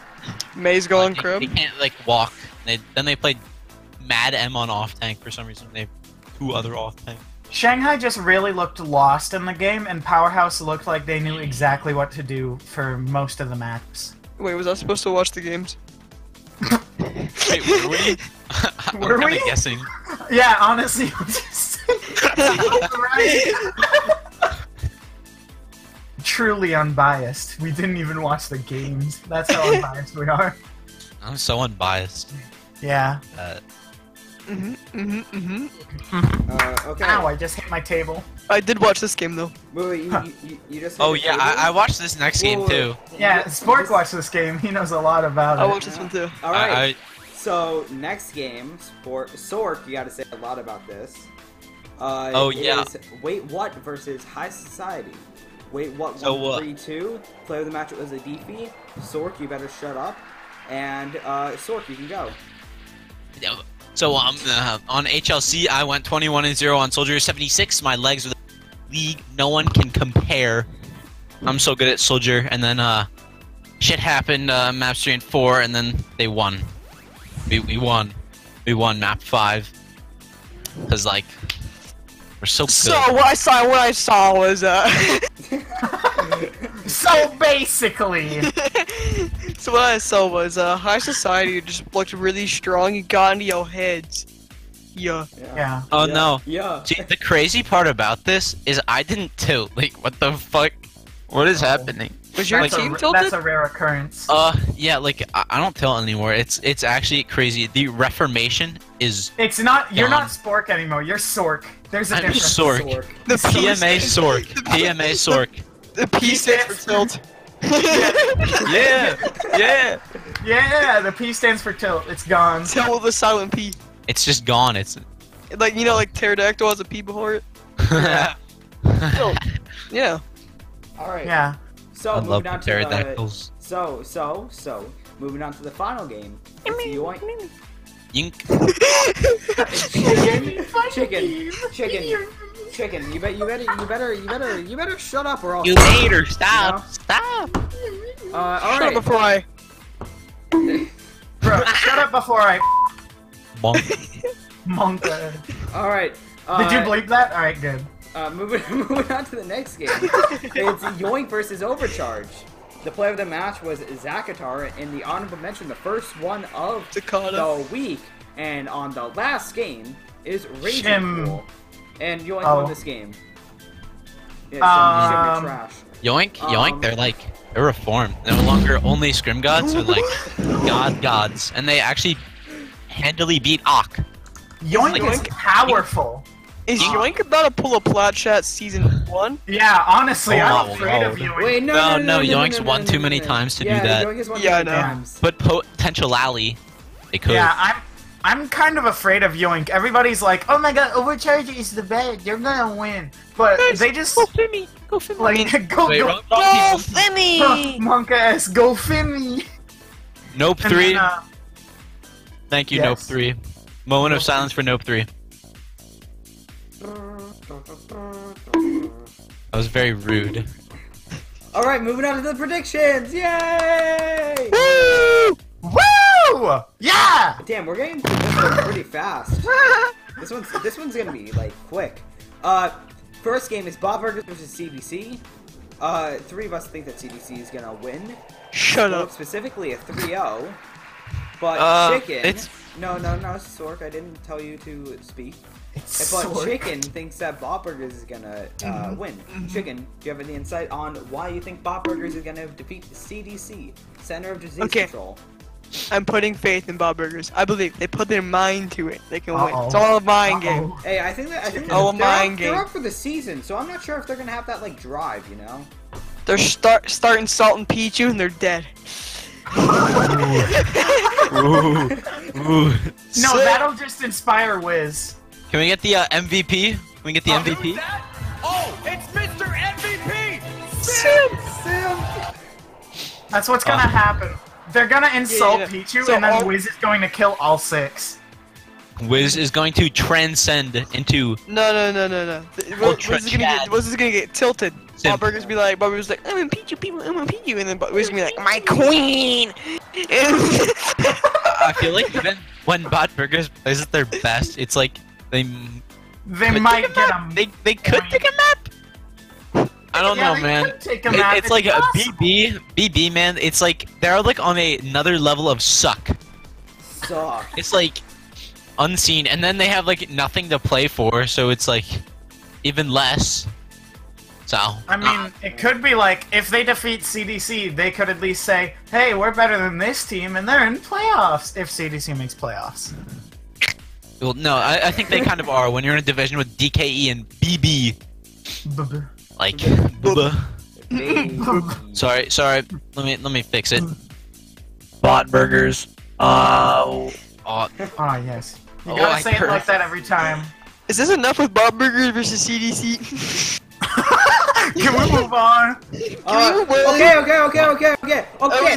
Maze going they crib. can't like walk. Then they played Mad M on off tank for some reason. They have 2 other off tank. Shanghai just really looked lost in the game, and Powerhouse looked like they knew exactly what to do for most of the maps. Wait, was I supposed to watch the games? Wait, were we? I'm Were kinda we? guessing. Yeah, honestly, I'm just right. Truly unbiased. We didn't even watch the games. That's how unbiased we are. I'm so unbiased. Yeah. Okay. Ow, I just hit my table. I did watch this game though. Wait, you just. Oh hit the yeah, table? I watched this next game Whoa. too. Yeah, Spork watched this game. He knows a lot about I it. watched this one too. All right. I So next game, Sork. You got to say a lot about this. Oh, it yeah. is Wait What versus High Society. Wait What So, 1-3-2. Player of the match was a Deefy. Sork, you better shut up. And Sork, you can go. So on HLC, I went 21-0 on Soldier 76. My legs were the league. No one can compare. I'm so good at Soldier. And then shit happened. Maps 3 and 4, and then they won. We won. We won map 5. Cause like we're so good. So what I saw was So basically, so what I saw was High Society just looked really strong and got into your heads. Yeah. yeah. Oh no. Yeah. See, the crazy part about this is I didn't tilt. Like, what the fuck? What is happening? Was your That's team a, tilted? That's a rare occurrence. Yeah, like I don't tilt anymore. It's actually crazy. The Reformation is It's not. You're Gone. not Spork anymore. You're Sork. There's a I'm difference. Sork. The PMA Sork. PMA Sork. The P stands for tilt. Yeah, yeah. Yeah, the P stands for tilt. It's gone. Tilt with a silent P. It's just gone. It's. Like, you know, like Pterodactyl has a P before it. Tilt. Yeah. All right. Yeah. So I love moving the on to the pterodactyls. so moving on to the final game. It's Yoink. Yink. Chicken. You better shut up or else. You made her. Stop. No. Stop. All Shut up right. before I. Bro, shut up before I Bonk. monk. All right. Did you bleep that? All right, good. Moving on to the next game. It's Yoink versus Overcharge. The player of the match was Zakatar, in the honorable mention, the first one of the week. And on the last game is Raging Pool. And Yoink won this game. Yeah, Shim, trash. Yoink, they're reformed. They're no longer only scrim gods, they're like gods. And they actually handily beat Ak. Yoink is powerful. Is Yoink about to pull a plat chat season 1? Yeah, honestly, I'm afraid of Yoink. Wait, no, Yoink's won too many times to do that. Yoink has won too many times. But potential alley, they could. Yeah, I'm kind of afraid of Yoink. Everybody's like, oh my god, Overcharge is the best, they're gonna win. But they just... Go Fimmy! Go Fimmy! Like, go Fimmy! Monka-S, go Fimmy! Nope 3. Then, Thank you, Nope 3. Moment of silence for Nope 3. That was very rude. Alright, moving on to the predictions! Yay! Woo! Woo! Yeah! Damn, we're getting through this one pretty fast. This one's gonna be, like, quick. First game is Bob Burgers versus CDC. 3 of us think that CDC is gonna win. Shut up. Specifically a 3-0. But Chicken... It's... No, Sork, I didn't tell you to speak. But Sork. Chicken thinks that Bob Burgers is gonna win. Chicken, do you have any insight on why you think Bob Burgers is gonna defeat the CDC, Center of Disease Control? I'm putting faith in Bob Burgers. I believe they put their mind to it. They can win. It's all a mind game. Hey, I think they're up for the season, so I'm not sure if they're gonna have that like drive, you know? They're starting Salt and Pichu and they're dead. No, that'll just inspire Wiz. Can we get the MVP? Can we get the MVP? Oh, it's Mr. MVP! Sim! That's what's gonna happen. They're gonna insult Pichu, and then Wiz is going to kill all 6. Wiz is going to transcend into... No. Wiz is gonna get tilted. Bob Burgers be like, I'm in Pichu, people, I'm in Pichu, and then Wiz is gonna be like, my queen! I feel like even when Bob Burgers plays at their best, it's like they might get a They could take a map. I don't know, man. It's like a BB, man. It's like they're like on another level of suck. It's like unseen, and then they have like nothing to play for, so it's like even less. So I mean, it could be like if they defeat CDC, they could at least say, "Hey, we're better than this team," and they're in playoffs if CDC makes playoffs. Well, no, I think they kind of are when you're in a division with DKE and BB. Like, sorry. Let me fix it. Bot burgers. Oh yes. You gotta say it like that every time. Is this enough with Bob Burgers versus CDC? Can we move on? Okay. Are we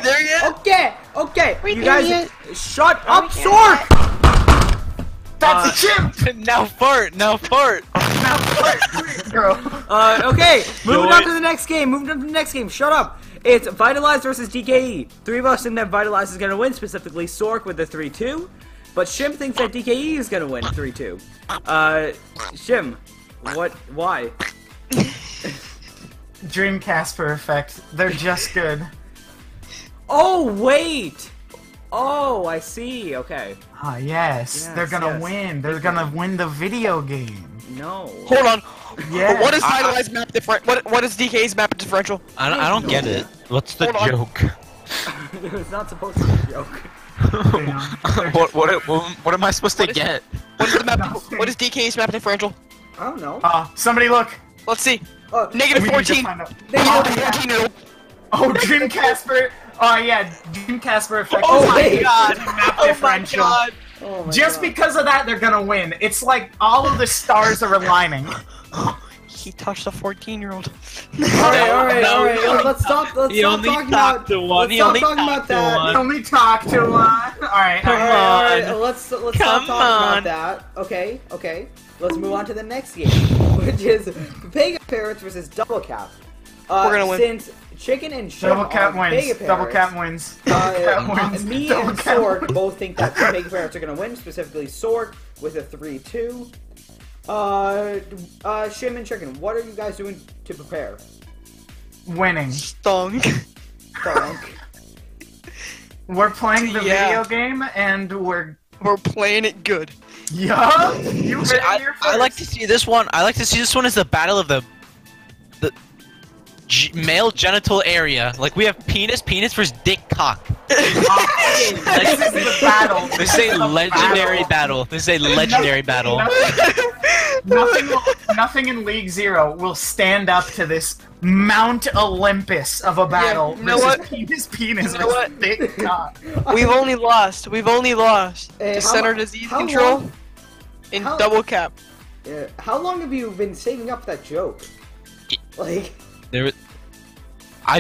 there yet? Okay. You guys, shut up, Sork! That's Chimp! Now fart. Okay, moving on to the next game. Shut up. It's Vitalize versus DKE. 3 of us think that Vitalize is gonna win, specifically Sork with the 3-2. But Shim thinks that DKE is gonna win 3-2. Shim, why? Dream Casper effect. They're just good. Oh, wait! Oh, I see. Okay. Ah, yes. They're gonna win. They're gonna win the video game. No. Hold on. Yeah. What is Vitalize map different? What is DK's map differential? I don't get it. What's the joke? It was not supposed to be a joke. What am I supposed to get? What is the map? What is DK's map differential? I don't know. Somebody look. Let's see. We Negative need to 14. find out. -14. Oh, Dream Casper. Oh yeah, Dream Casper effect. Oh my god. Map Oh my differential. god. Just because of that, they're gonna win. It's like all of the stars are aligning. He touched a 14-year-old. Alright. Let's stop talking about that. He only talked to one. Alright. Let's stop talking about that. Okay. Let's move on to the next game, which is Pega Parrots versus Double Cap. We're gonna win. Since Chicken and Shim Double Cap are wins. Pega Parrots, Double Cap wins. Me and Sork both think that Pega Parrots are gonna win, specifically Sork with a 3-2. Shim and Chicken, what are you guys doing to prepare? Winning. Stunk. Thunk. We're playing the Yeah. video game, and we're... We're playing it good. Yeah! You heard See, it here first. I like to see this one. I like to see this one as the battle of the male genital area. Like we have penis versus dick cock. This is the battle. This is a legendary battle. This is a legendary battle. Nothing in League Zero will stand up to this Mount Olympus of a battle. you know versus what? Penis You know versus what? dick cock. We've only lost Hey, to center disease control in how- double cap. How long have you been saving up that joke? Like, There, I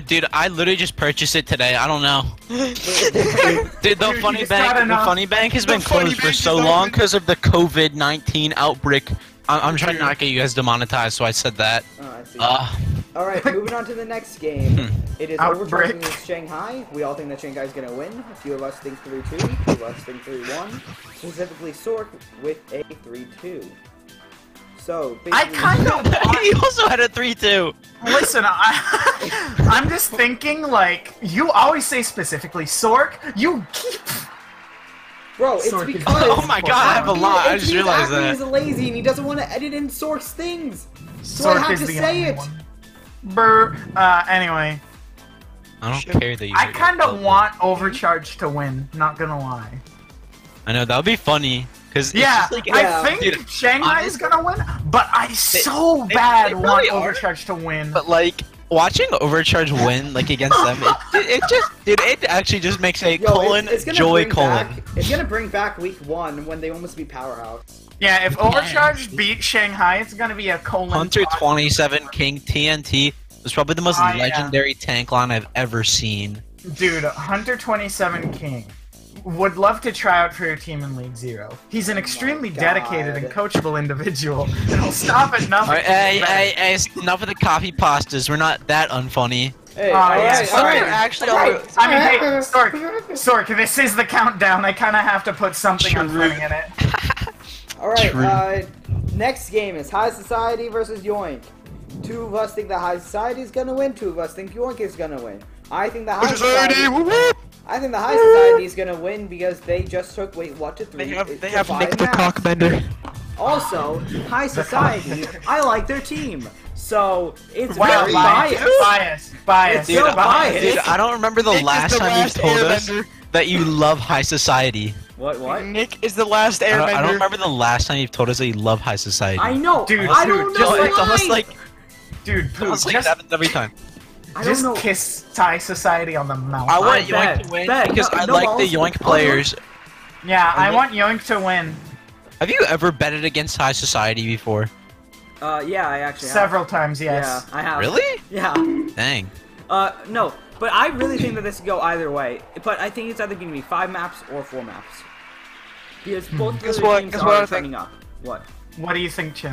literally just purchased it today. I don't know. Dude, the Dude, funny you just got bank, the enough. funny bank has been The funny closed for bank so is long open. because of the COVID-19 outbreak. I'm trying to not get you guys demonetized, so I said that. oh, I see. Alright, moving on to the next game. It is Outbreak. Overcharging with Shanghai. We all think that Shanghai's gonna win. A few of us think 3-2, a few of us think 3-1. Specifically, Sork with a 3-2. So, I basically, kind of He also had a 3-2. Listen, I'm just thinking, like, you always say specifically Sork, you keep... bro, it's Sork is- because Oh my god, I have a lot. I it's just because realized Acme that. is lazy and he doesn't want to edit in Sork's things. So I Sork have is to the say only it. one. Brr. Anyway, I don't care that you. I hurt kind of yourself. want Overcharge to win, not gonna lie. I know that would be funny because Yeah, like, Yeah. I think Dude, Shanghai is gonna win, but I so they bad really want are. Overcharge to win. But like watching Overcharge win like against them, it actually just makes a colon it's gonna joy bring colon. back, it's gonna bring back week 1 when they almost beat Powerhouse. Yeah, if Overcharge beat Shanghai, it's gonna be a colon. Hunter 27 King TNT was probably the most Oh, yeah. legendary tank line I've ever seen. Dude, Hunter 27 King would love to try out for your team in League Zero. He's an extremely God. dedicated and coachable individual, and he'll stop at nothing. Alright, hey, enough of the copy pastas. We're not that unfunny. Hey, Oh, yeah. alright, Hunter alright. actually Alright. I mean, hey, Stork, this is the countdown. I kind of have to put something True. unfunny in it. Alright, True. next game is High Society versus Yoink. Two of us think the High Society is gonna win, two of us think Yoink is gonna win. I think the High Society is gonna win because they just took, wait, what, to 3? They have to Nick 5 the maps. Cockbender. Also, High Society, I like their team. So, it's Wow, very bias. It's Dude, so biased. dude, I don't remember the Nick is last the time you last told us airbender. that you love High Society. What? Nick is the last I airbender. don't remember the last time you've told us that you love High Society. I know, Dude, I don't dude, know It's almost why. like Dude, it's Pooh, almost like it just, happens every time. I don't just know. kiss Thai Society on the mouth. I want I bet, Yoink to win bet. because No, I no, like the also- Yoink players. Yeah, I want Yoink to win Have you ever betted against High Society before? Yeah, I actually have. several times, yes. Yeah, I have. Really? Yeah. Dang. No, but I really think that this could go either way. But I think it's either going to be 5 maps or 4 maps. Because both of Guess the what- teams guess are what I think. trending up. What? What do you think, Chip?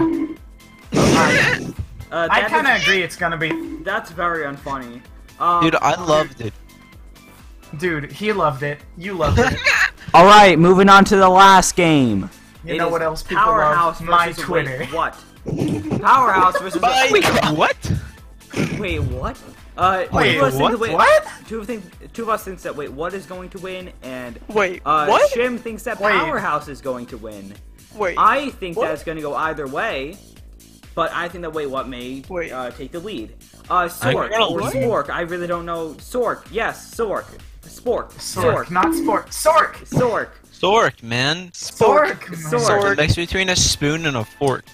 I I kind of agree it's gonna be... That's very unfunny. Dude, I loved it. Dude, he loved it. You loved it. Alright, moving on to the last game. You know what else people love? My versus- Twitter. Wait, what? Powerhouse versus... Wait, what? Wait, what? Wait, two of us think what? that- wait, What? Two of us thinks that, wait, what is going to win? And, Wait, what? Shim thinks that Wait. Powerhouse is going to win. Wait. I think What? that it's going to go either way, but I think that Wait What may Wait. take the lead. Sork gonna or what? Spork. I really don't know. Sork. Yes, Sork. Spork. Sork, not Sport. Sork! Sork. Sork, man. Sork! Sork. The mix between a spoon and a fork.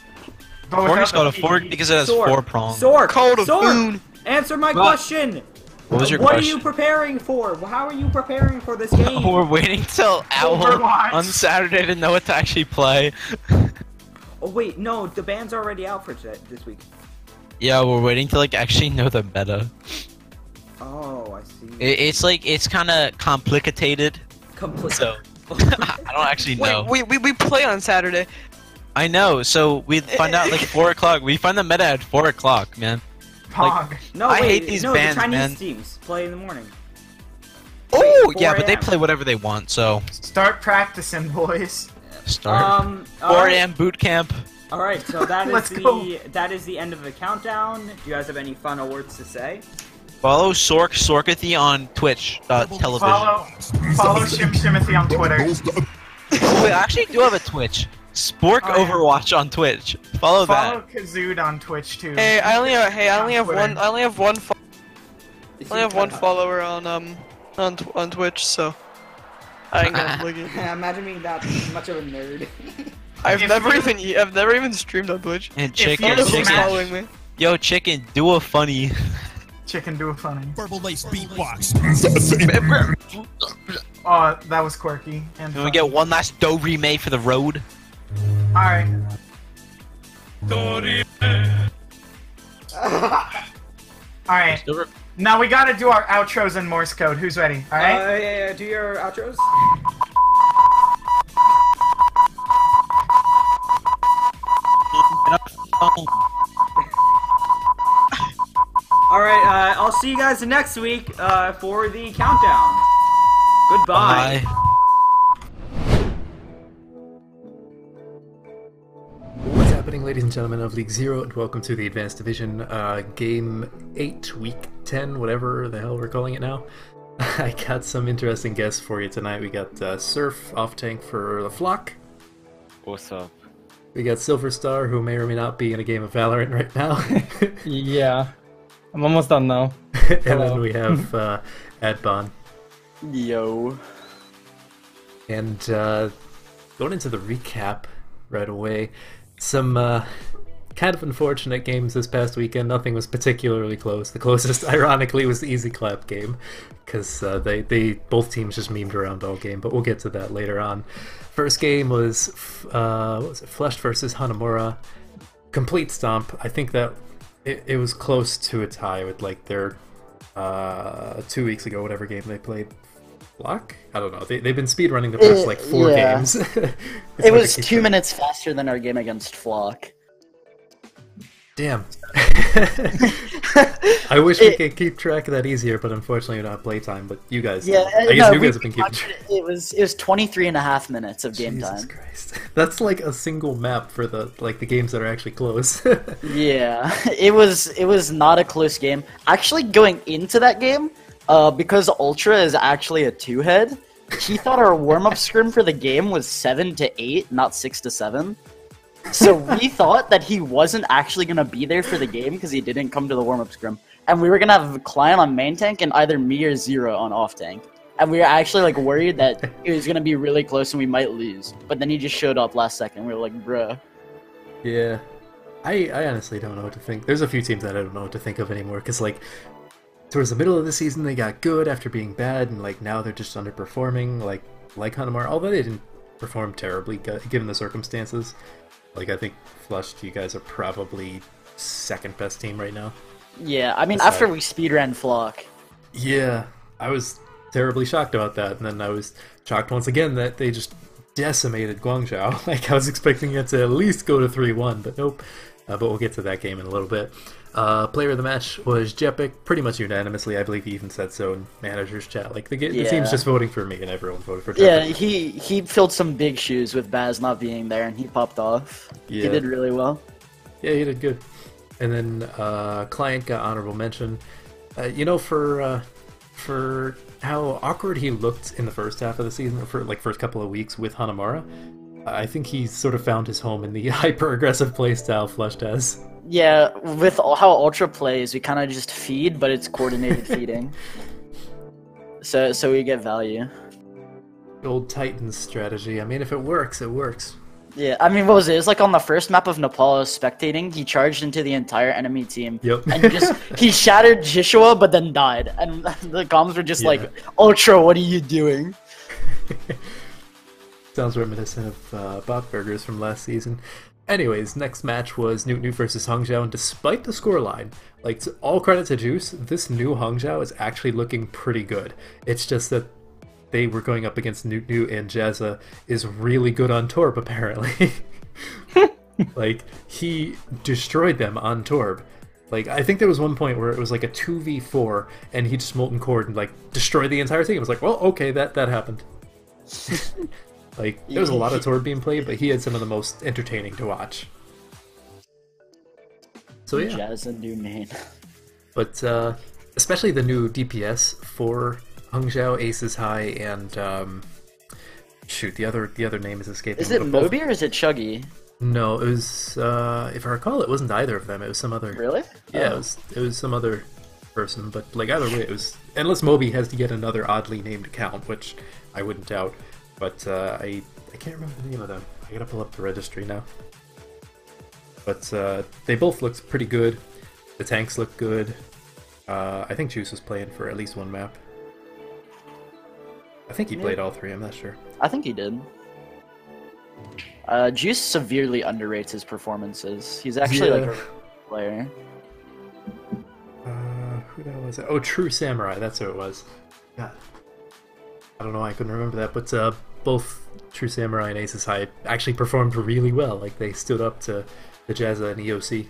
But Fork without is called a the fork P. because it has Sork. 4 prongs. Sork. Called a Sork. boon. Answer my What? question. What was your What question? are you preparing for? How are you preparing for this game? We're waiting till Owl Overwatch. on Saturday to know what to actually play. Oh wait, no, the band's already out for this week. Yeah, we're waiting to like actually know the meta. Oh, I see. It's like it's kind of complicated, Complete. so I don't actually know. Wait, we play on Saturday. I know, so we find out like 4 o'clock. We find the meta at 4 o'clock, man. Pog. No, I wait, hate these no, bands, the Chinese man. teams play in the morning. Oh, 4 yeah, but they a.m. play whatever they want. So Start practicing, boys. start 4 alright. a.m. boot camp. All right, so that Let's is go. that is the end of the countdown. Do you guys have any final words to say? Follow Sorkathy on Twitch television. Follow Shim Shimothy on Twitter. Wait, I actually do have a Twitch. Spork Oh, yeah. Overwatch on Twitch. Follow Follow that. Kazood on Twitch too. Hey, I only have Twitter. one. I only have one follower on Twitch, so I ain't gonna look at it. Imagine being that much of a nerd. I've If never even streamed on Twitch. And If you None of Chicken. them's Smash. following me. Yo, chicken, do a funny. Chicken do a funny. Purple lace beatbox. Oh, that was quirky. And Can we get one last do remake for the road? Alright. Alright. Now we gotta do our outros in Morse code. Who's ready? Alright? Yeah, do your outros. All right, I'll see you guys next week for the countdown. Goodbye. Bye. What's happening, ladies and gentlemen of League Zero, and welcome to the Advanced Division Game 8, Week 10, whatever the hell we're calling it now. I got some interesting guests for you tonight. We got Surf off tank for the Flock. What's up? We got Silver Star, who may or may not be in a game of Valorant right now. Yeah. I'm almost done now. And then we have Adbon. Yo. And going into the recap right away, some kind of unfortunate games this past weekend. Nothing was particularly close. The closest, ironically, was the Easy Clap game, because they both teams just memed around all game, but we'll get to that later on. First game was, what was it, Flushed versus Hanamura. Complete stomp. I think that it was close to a tie with like their 2 weeks ago, whatever game they played. Flock? I don't know. They've been speedrunning the first like 4 games. It was 2 minutes faster than our game against Flock. Damn. I wish we could keep track of that easier, but unfortunately we don't have playtime. But you guys, I guess you guys have been keeping track. It was 23.5 minutes of game Jesus time. Christ. That's like a single map for the games that are actually close. Yeah, it was not a close game. Actually, going into that game, because Ultra is actually a 2-head, he thought our warm-up scrim for the game was 7 to 8, not 6 to 7. So we thought that he wasn't actually going to be there for the game because he didn't come to the warm-up scrim. And we were going to have Client on main tank and either me or Zero on off tank. And we were actually like worried that it was going to be really close and we might lose. But then he just showed up last second. We were like, bruh. Yeah. I honestly don't know what to think. There's a few teams that I don't know what to think of anymore, because like towards the middle of the season they got good after being bad, and like now they're just underperforming, like Hanamura, although they didn't perform terribly given the circumstances. Like, I think Flushed, you guys are probably second best team right now. Yeah, I mean, after we speedran Flock. Yeah, I was terribly shocked about that, and then I was shocked once again that they just decimated Guangzhou. Like, I was expecting it to at least go to 3-1, but nope. But we'll get to that game in a little bit. Player of the match was Jepic, pretty much unanimously. I believe he even said so in manager's chat. Like, the team's just voting for me, and everyone voted for Jepic. Yeah, he filled some big shoes with Baz not being there, and he popped off. Yeah. He did really well. Yeah, he did good. And then Client got honorable mention. You know, for how awkward he looked in the first half of the season, for like first couple of weeks with Hanamura, I think he's sort of found his home in the hyper-aggressive playstyle Flushed has. Yeah, with how Ultra plays, we kind of just feed, but it's coordinated feeding. So we get value. Old Titans strategy. I mean, if it works, it works. Yeah, I mean, what was it? It was like on the first map of Nepal, I was spectating, he charged into the entire enemy team. Yep. And he shattered Jishua, but then died. And the comms were just like, Ultra, what are you doing? Sounds reminiscent of Bot Burgers from last season. Anyways, next match was Newt versus Hangzhou, and despite the scoreline, like, all credit to Juice, this new Hangzhou is actually looking pretty good. It's just that they were going up against Newt, and Jazza is really good on Torb, apparently. Like, he destroyed them on Torb. Like, I think there was one point where it was like a 2v4, and he just Molten Cord and, like, destroyed the entire team. I was like, well, okay, that happened. Like, there was a lot of Torb being played, but he had some of the most entertaining to watch. So yeah. Jazz and new main. But especially the new DPS for Hangzhou, Aces High, and shoot, the other name is escaping. Is it Moby or is it Chuggy? No, it was if I recall, it wasn't either of them. It was some other. Really? Yeah, it was some other person. But like either way, it was unless Moby has to get another oddly named account, which I wouldn't doubt. But I can't remember the name of them. I gotta pull up the registry now. But they both looked pretty good. The tanks look good. I think Juice was playing for at least one map. I think he played all three, I'm not sure. I think he did. Juice severely underrates his performances. He's actually like a player. Who the hell was it? Oh, True Samurai, that's who it was. Yeah. I don't know why I couldn't remember that, but both True Samurai and Aces High actually performed really well. Like, they stood up to the Jazza and EOC.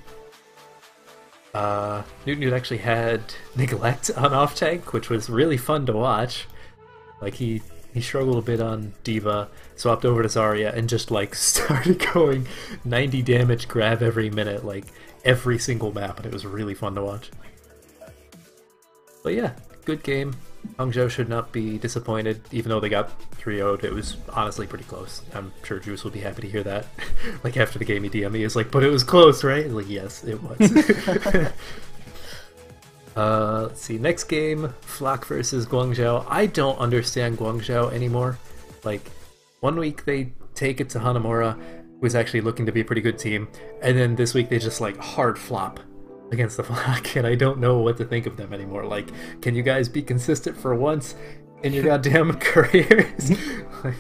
Newt actually had Neglect on off tank, which was really fun to watch. Like, he struggled a bit on Diva, swapped over to Zarya, and just like started going 90 damage grab every minute, like every single map, and it was really fun to watch. But yeah, good game. Hangzhou should not be disappointed, even though they got 3-0'd. It was honestly pretty close. I'm sure Juice will be happy to hear that. Like after the game he DM'd me, he was like, but it was close, right? Like, yes, it was. Let's see, next game, Flock versus Guangzhou. I don't understand Guangzhou anymore. Like, one week they take it to Hanamura, who's actually looking to be a pretty good team, and then this week they just like hard flop against the Flock, and I don't know what to think of them anymore. Like, can you guys be consistent for once in your goddamn careers? Like,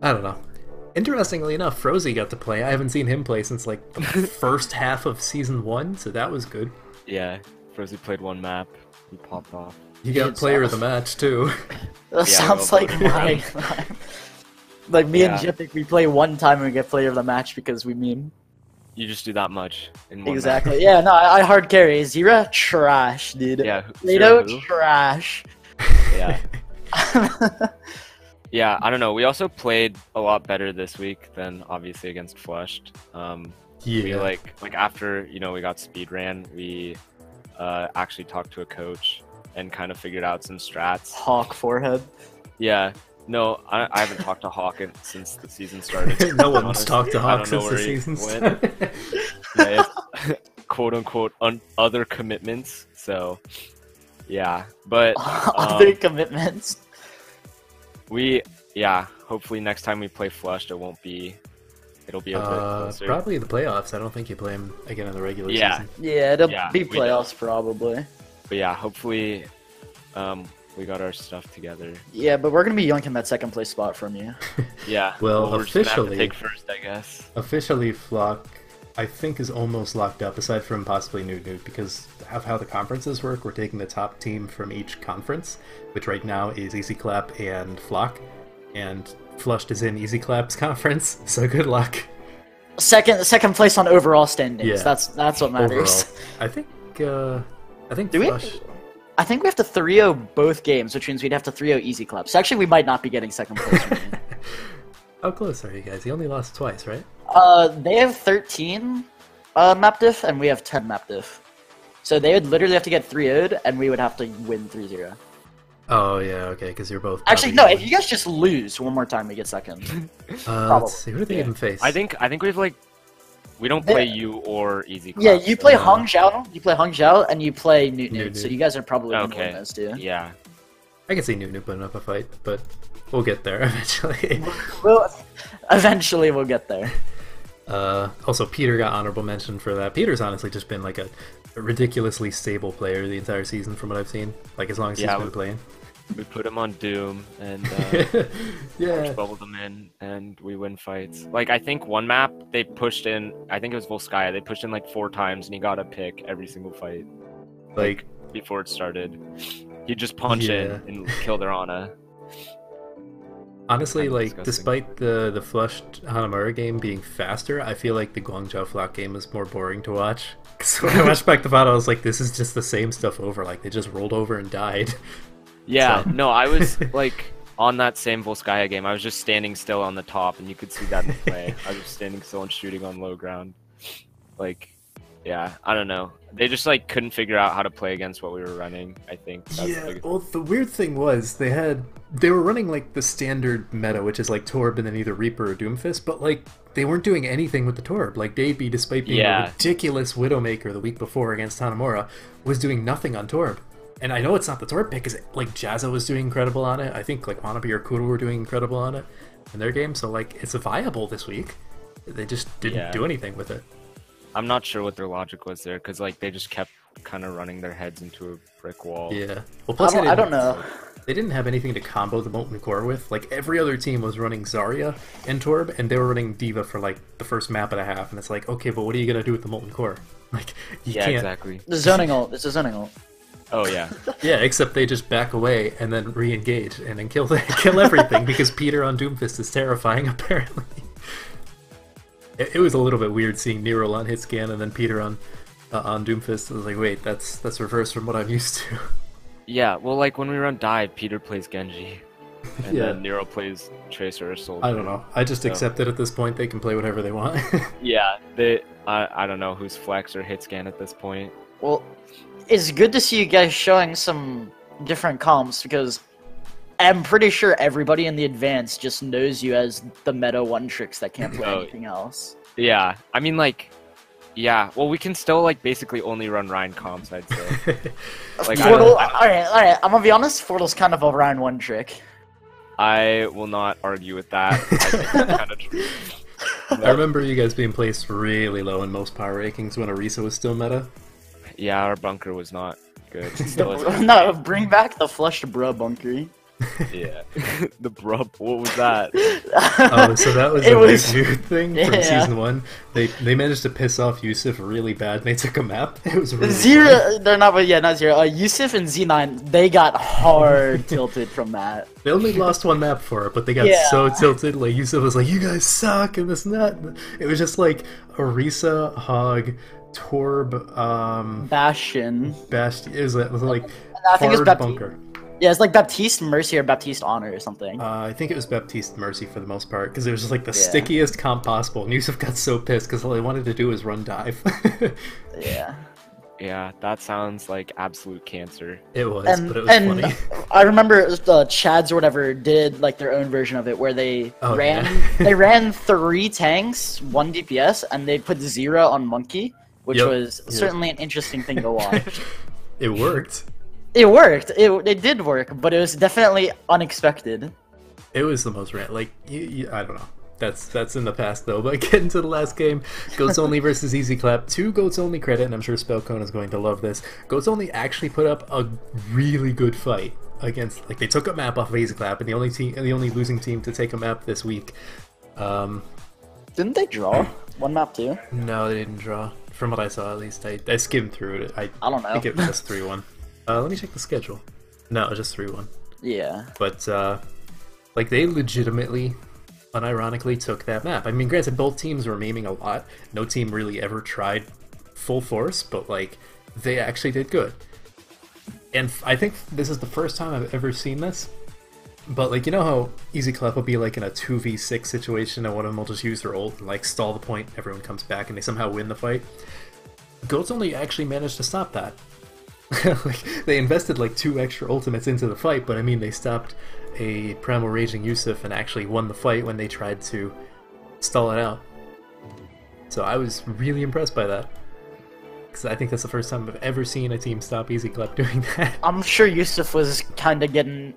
I don't know. Interestingly enough, Frozy got to play. I haven't seen him play since like the first half of Season 1, so that was good. Yeah, Frozy played one map. He popped off. You got player of the match, too. That sounds like mine. Like, me and Jepik, we play one time and we get player of the match because we meme. You just do that much in one Exactly. match. Yeah, no, I hard carry. Zira, trash, dude. Yeah. Lado, trash. Yeah. Yeah, I don't know. We also played a lot better this week than obviously against Flushed. We like after, you know, we got speed ran, we actually talked to a coach and kind of figured out some strats. Hawk forehead. Yeah. No, I haven't talked to Hawk since the season started. No one's talked to Hawk since the season started. Yeah, quote unquote other commitments. So, yeah, but other commitments. Hopefully next time we play Flushed, it'll be a bit closer. Probably the playoffs. I don't think you play him again in the regular season. Yeah, it'll be playoffs probably. But yeah, hopefully, we got our stuff together. Yeah, but we're gonna be yanking that second place spot from you. Yeah. Well, we're officially, just gonna have to take first, I guess. Officially, Flock, I think, is almost locked up, aside from possibly Newt, because of how the conferences work. We're taking the top team from each conference, which right now is Easy Clap and Flock, and Flushed is in Easy Clap's conference. So good luck. Second place on overall standings. Yeah, that's what matters. Overall. I think Flush. I think we have to 3-0 both games, which means we'd have to 3-0 Easy Clap. So actually, we might not be getting second place. How close are you guys? You only lost twice, right? They have 13 map diff, and we have 10 map diff. So they would literally have to get 3-0'd, and we would have to win 3-0. Oh, yeah, okay, because you're both... Actually, no, if you guys just lose one more time, we get second. Let's see, who do they even face? I think we've, like... We don't play you or Easy Clap. Yeah, you play Hangzhou, and you play Newt. So you guys are probably going to win those two. Yeah. I can see Newt putting up a fight, but we'll get there eventually. Eventually we'll get there. Also, Peter got honorable mention for that. Peter's honestly just been like a ridiculously stable player the entire season from what I've seen. Like, as long as he's been playing. We put him on Doom and bubbled him in, and we win fights. Like, I think one map they pushed in, I think it was Volskaya, they pushed in like 4 times and he got a pick every single fight. Like before it started. He'd just punch in and kill their Ana. Honestly, like, despite the Flushed Hanamura game being faster, I feel like the Guangzhou Flock game was more boring to watch. Because when I watched back the VOD, I was like, this is just the same stuff over. Like, they just rolled over and died. Yeah, so. No, I was, like, on that same Volskaya game, I was just standing still on the top, and you could see that in play. I was just standing still and shooting on low ground. Like, Yeah, I don't know. They just like couldn't figure out how to play against what we were running. I think. That's Yeah. Well, the weird thing was they were running like the standard meta, which is like Torb and then either Reaper or Doomfist, but like they weren't doing anything with the Torb. Like Davey, despite being a ridiculous Widowmaker the week before against Hanamura, was doing nothing on Torb. And I know it's not the Torb pick, because like Jazza was doing incredible on it. I think like Wannabe or Kudo were doing incredible on it in their game. So like it's viable this week. They just didn't do anything with it. I'm not sure what their logic was there, because like they just kept kind of running their heads into a brick wall. Yeah. Well, plus I don't know. They didn't have anything to combo the Molten Core with. Like every other team was running Zarya and Torb, and they were running D.Va for like the first map and a half. And it's like, okay, but what are you gonna do with the Molten Core? Like you can't. Exactly. The zoning ult. It's a zoning ult. Oh yeah. Yeah, except they just back away and then re-engage and then kill everything because Peter on Doomfist is terrifying apparently. It was a little bit weird seeing Nero on hit scan and then Peter on Doomfist. I was like, wait, that's reverse from what I'm used to. Yeah, well, like when we run dive, Peter plays Genji, and then Nero plays Tracer or Soldier. I don't know. I just accept it at this point. They can play whatever they want. Yeah, I don't know who's flex or hit scan at this point. Well, it's good to see you guys showing some different comps because I'm pretty sure everybody in the advance just knows you as the meta one tricks that can't play anything else. Yeah, I mean like, yeah. Well, we can still like basically only run Ryan comps, I'd say. Like, Fortle, all right. I'm gonna be honest. Fortle's kind of a Ryan one trick. I will not argue with that. I think that's kind of true. I remember you guys being placed really low in most power rankings when Orisa was still meta. Yeah, our bunker was not good. No, bring back the flushed bruh bunker. Yeah, the brub. What was that? Oh, so that was new thing from season 1. They managed to piss off Yusuf really bad. And they took a map. It was really Zero. funny. They're not, but yeah, not Zero. Yusuf and Z9, they got hard tilted from that. They only lost one map for it, but they got so tilted. Like Yusuf was like, "You guys suck," and this and that. It was just like Orisa, Hog, Torb, Bastion. It was like I think it's bunker. Yeah, it's like Baptiste Mercy or Baptiste Honor or something. I think it was Baptiste Mercy for the most part, because it was just like the stickiest comp possible. And Yusuf got so pissed because all he wanted to do was run dive. Yeah. Yeah, that sounds like absolute cancer. It was, but it was funny. I remember the Chads or whatever did like their own version of it where they ran 3 tanks, 1 DPS, and they put 0 on Monkey, which was certainly an interesting thing to watch. It worked. It worked. It did work, but it was definitely unexpected. It was the most random. Like, I don't know. That's in the past though. But getting to the last game, Goats Only versus Easy Clap. 2 Goats Only credit, and I'm sure Spellcone is going to love this. Goats Only actually put up a really good fight against. Like, they took a map off of Easy Clap, and the only losing team to take a map this week. Didn't they draw one map too? No, they didn't draw. From what I saw, at least, I skimmed through it. I don't know. I think it was just 3-1. Let me check the schedule. No, it was just 3-1. Yeah. But, like, they legitimately, unironically took that map. I mean, granted, both teams were memeing a lot. No team really ever tried full force, but, like, they actually did good. And I think this is the first time I've ever seen this. But, like, you know how Easy Clef will be, like, in a 2v6 situation, and one of them will just use their ult and, like, stall the point, everyone comes back, and they somehow win the fight? Goats Only actually managed to stop that. Like, they invested like 2 extra ultimates into the fight, but I mean they stopped a Primal Raging Yusuf and actually won the fight when they tried to stall it out. So I was really impressed by that. Because I think that's the first time I've ever seen a team stop Easy Clap doing that. I'm sure Yusuf was kind of getting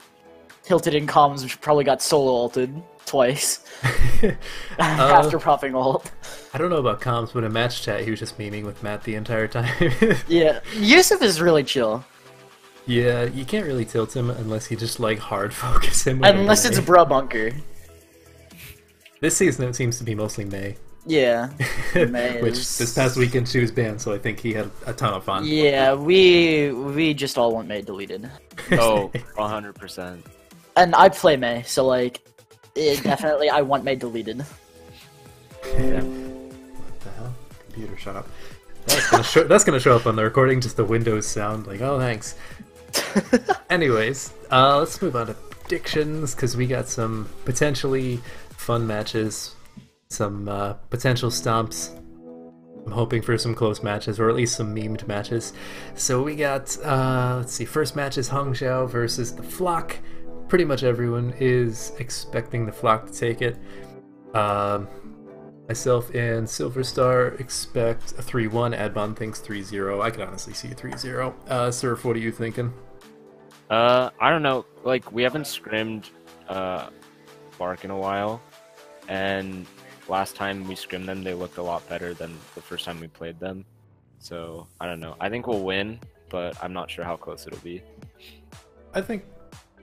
tilted in comms, which probably got solo ulted twice after popping ult. I don't know about comms, but in match chat he was just memeing with Matt the entire time. Yeah, Yusuf is really chill. Yeah, you can't really tilt him unless you just like hard focus him. Unless it's Bruh Bunker. This season it seems to be mostly May. Yeah, May which this past weekend she was banned, so I think he had a ton of fun. Yeah, we just all want May deleted. Oh, 100%. And I play May, so like, definitely I want May deleted. Yeah. What the hell? Computer, shut up. That's gonna show up on the recording, just the Windows sound, like, oh thanks. Anyways, let's move on to predictions, because we got some potentially fun matches, some potential stomps. I'm hoping for some close matches, or at least some memed matches. So we got, let's see, first match is Hangzhou versus the Flock. Pretty much everyone is expecting the Flock to take it. Myself and Silverstar expect a 3-1. Adbon thinks 3-0. I could honestly see a 3-0. Surf, what are you thinking? I don't know. Like, we haven't scrimmed Bark in a while, and last time we scrimmed them, they looked a lot better than the first time we played them. So, I don't know. I think we'll win, but I'm not sure how close it'll be. I think...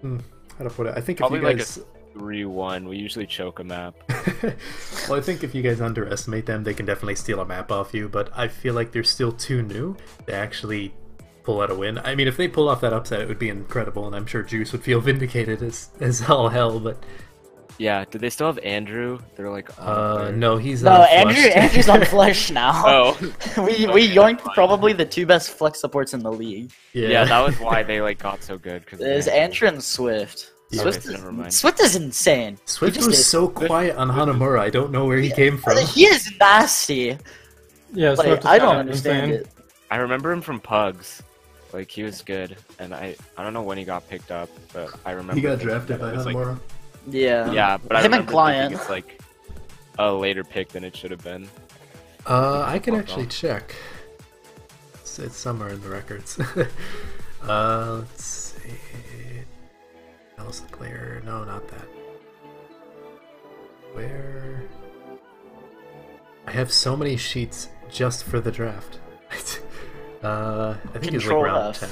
how to put it? I think probably if you guys... like a 3-1. We usually choke a map. Well, I think if you guys underestimate them, they can definitely steal a map off you, but I feel like they're still too new to actually pull out a win. I mean, if they pull off that upset, it would be incredible, and I'm sure Juice would feel vindicated as all hell, but... Yeah, do they still have Andrew? They're like... no, he's Andrew's on Flesh now. Oh. we yoinked probably the 2 best Flex supports in the league. Yeah, that was why they like got so good. There's Andrew and Swift. Yeah. Swift is insane. Swift was so quiet on Hanamura. I don't know where he came from. He is nasty. Yeah, like, I don't understand it. I remember him from Pugs. Like, he was good, and I don't know when he got picked up, but I remember he got drafted by Hanamura. Like, yeah. Yeah, but I him and remember Client. It's like a later pick than it should have been. I can actually check. It's somewhere in the records. Let's see. Else the player? No, not that. Where? I have so many sheets just for the draft. I think it's like round 10.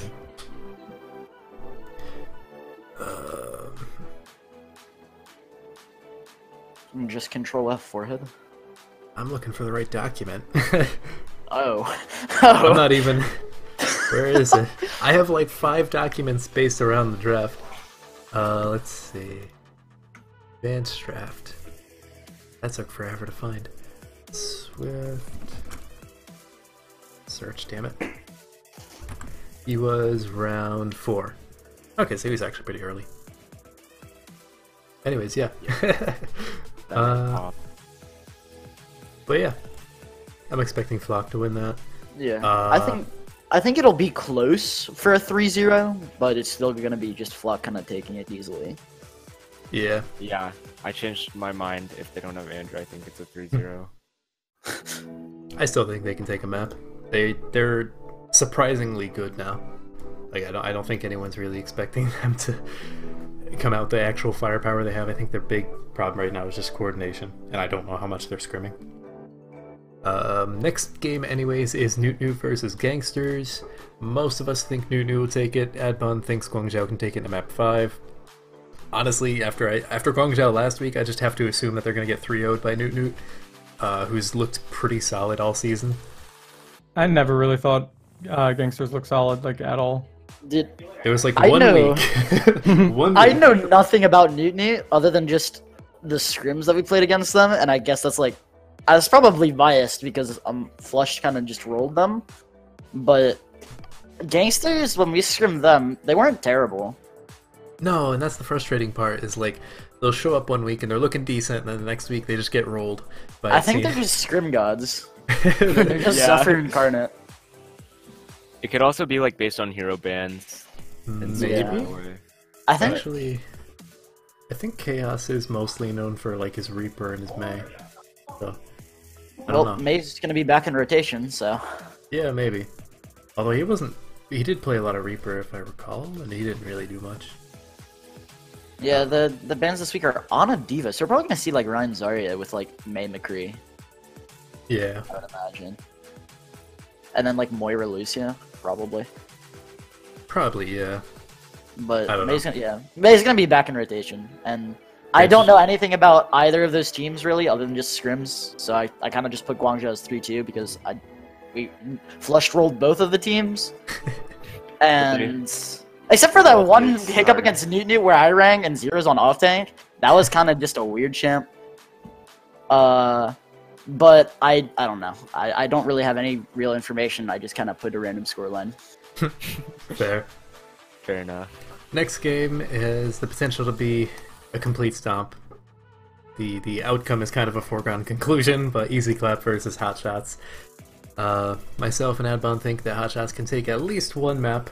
Just Control F forehead. I'm looking for the right document. Oh. I'm not even... Where is it? I have like 5 documents based around the draft. Let's see. Advanced draft. That took forever to find. Swift. Search, damn it. He was round 4. Okay, so he was actually pretty early. Anyways, yeah. But yeah, I'm expecting Flock to win that. Yeah, I think it'll be close for a 3-0, but it's still gonna be just Flock kind of taking it easily. Yeah. Yeah, I changed my mind. If they don't have Andrew, I think it's a 3-0. I still think they can take a map. They're surprisingly good now. Like I don't think anyone's really expecting them to come out the actual firepower they have. I think their big problem right now is just coordination, and I don't know how much they're scrimming. Next game anyways is Newt versus Gangsters. Most of us think Newt will take it. Adbon thinks Guangzhou can take it to map 5. Honestly, after Guangzhou last week, I just have to assume that they're going to get 3-0'd by Newt, who's looked pretty solid all season. I never really thought Gangsters looked solid, like, at all. It was like 1 week. 1 week. I know nothing about Newt other than just the scrims that we played against them, and I guess that's like... I was probably biased because Flush kind of just rolled them, but Gangsters, when we scrimmed them, they weren't terrible. No, and that's the frustrating part, is like, they'll show up 1 week and they're looking decent, and then the next week they just get rolled. I think they're just scrim gods. They're just Suffer incarnate. It could also be like based on hero bans. Maybe. I think actually, I think Chaos is mostly known for like his Reaper and his May. So, well, May's gonna be back in rotation, so. Yeah, maybe. Although he did play a lot of Reaper, if I recall, and he didn't really do much. Yeah, the bans this week are Ana Diva, so we're probably gonna see like Ryan Zarya with like May McCree. Yeah. I would imagine. And then like Moira Lucia, probably. Probably, yeah. But May's gonna be back in rotation, and I don't know anything about either of those teams really, other than just scrims. So I kind of just put Guangzhou as 3-2 because we flush rolled both of the teams, and except for that one hiccup against Newt where I rang and Zero's on off tank, that was kind of just a weird champ. But I don't know. I don't really have any real information. I just kind of put a random scoreline. Fair enough. Next game has the potential to be a complete stomp. The outcome is kind of a foregone conclusion, but Easy Clap versus Hot Shots. Myself and Adbon think that Hotshots can take at least one map.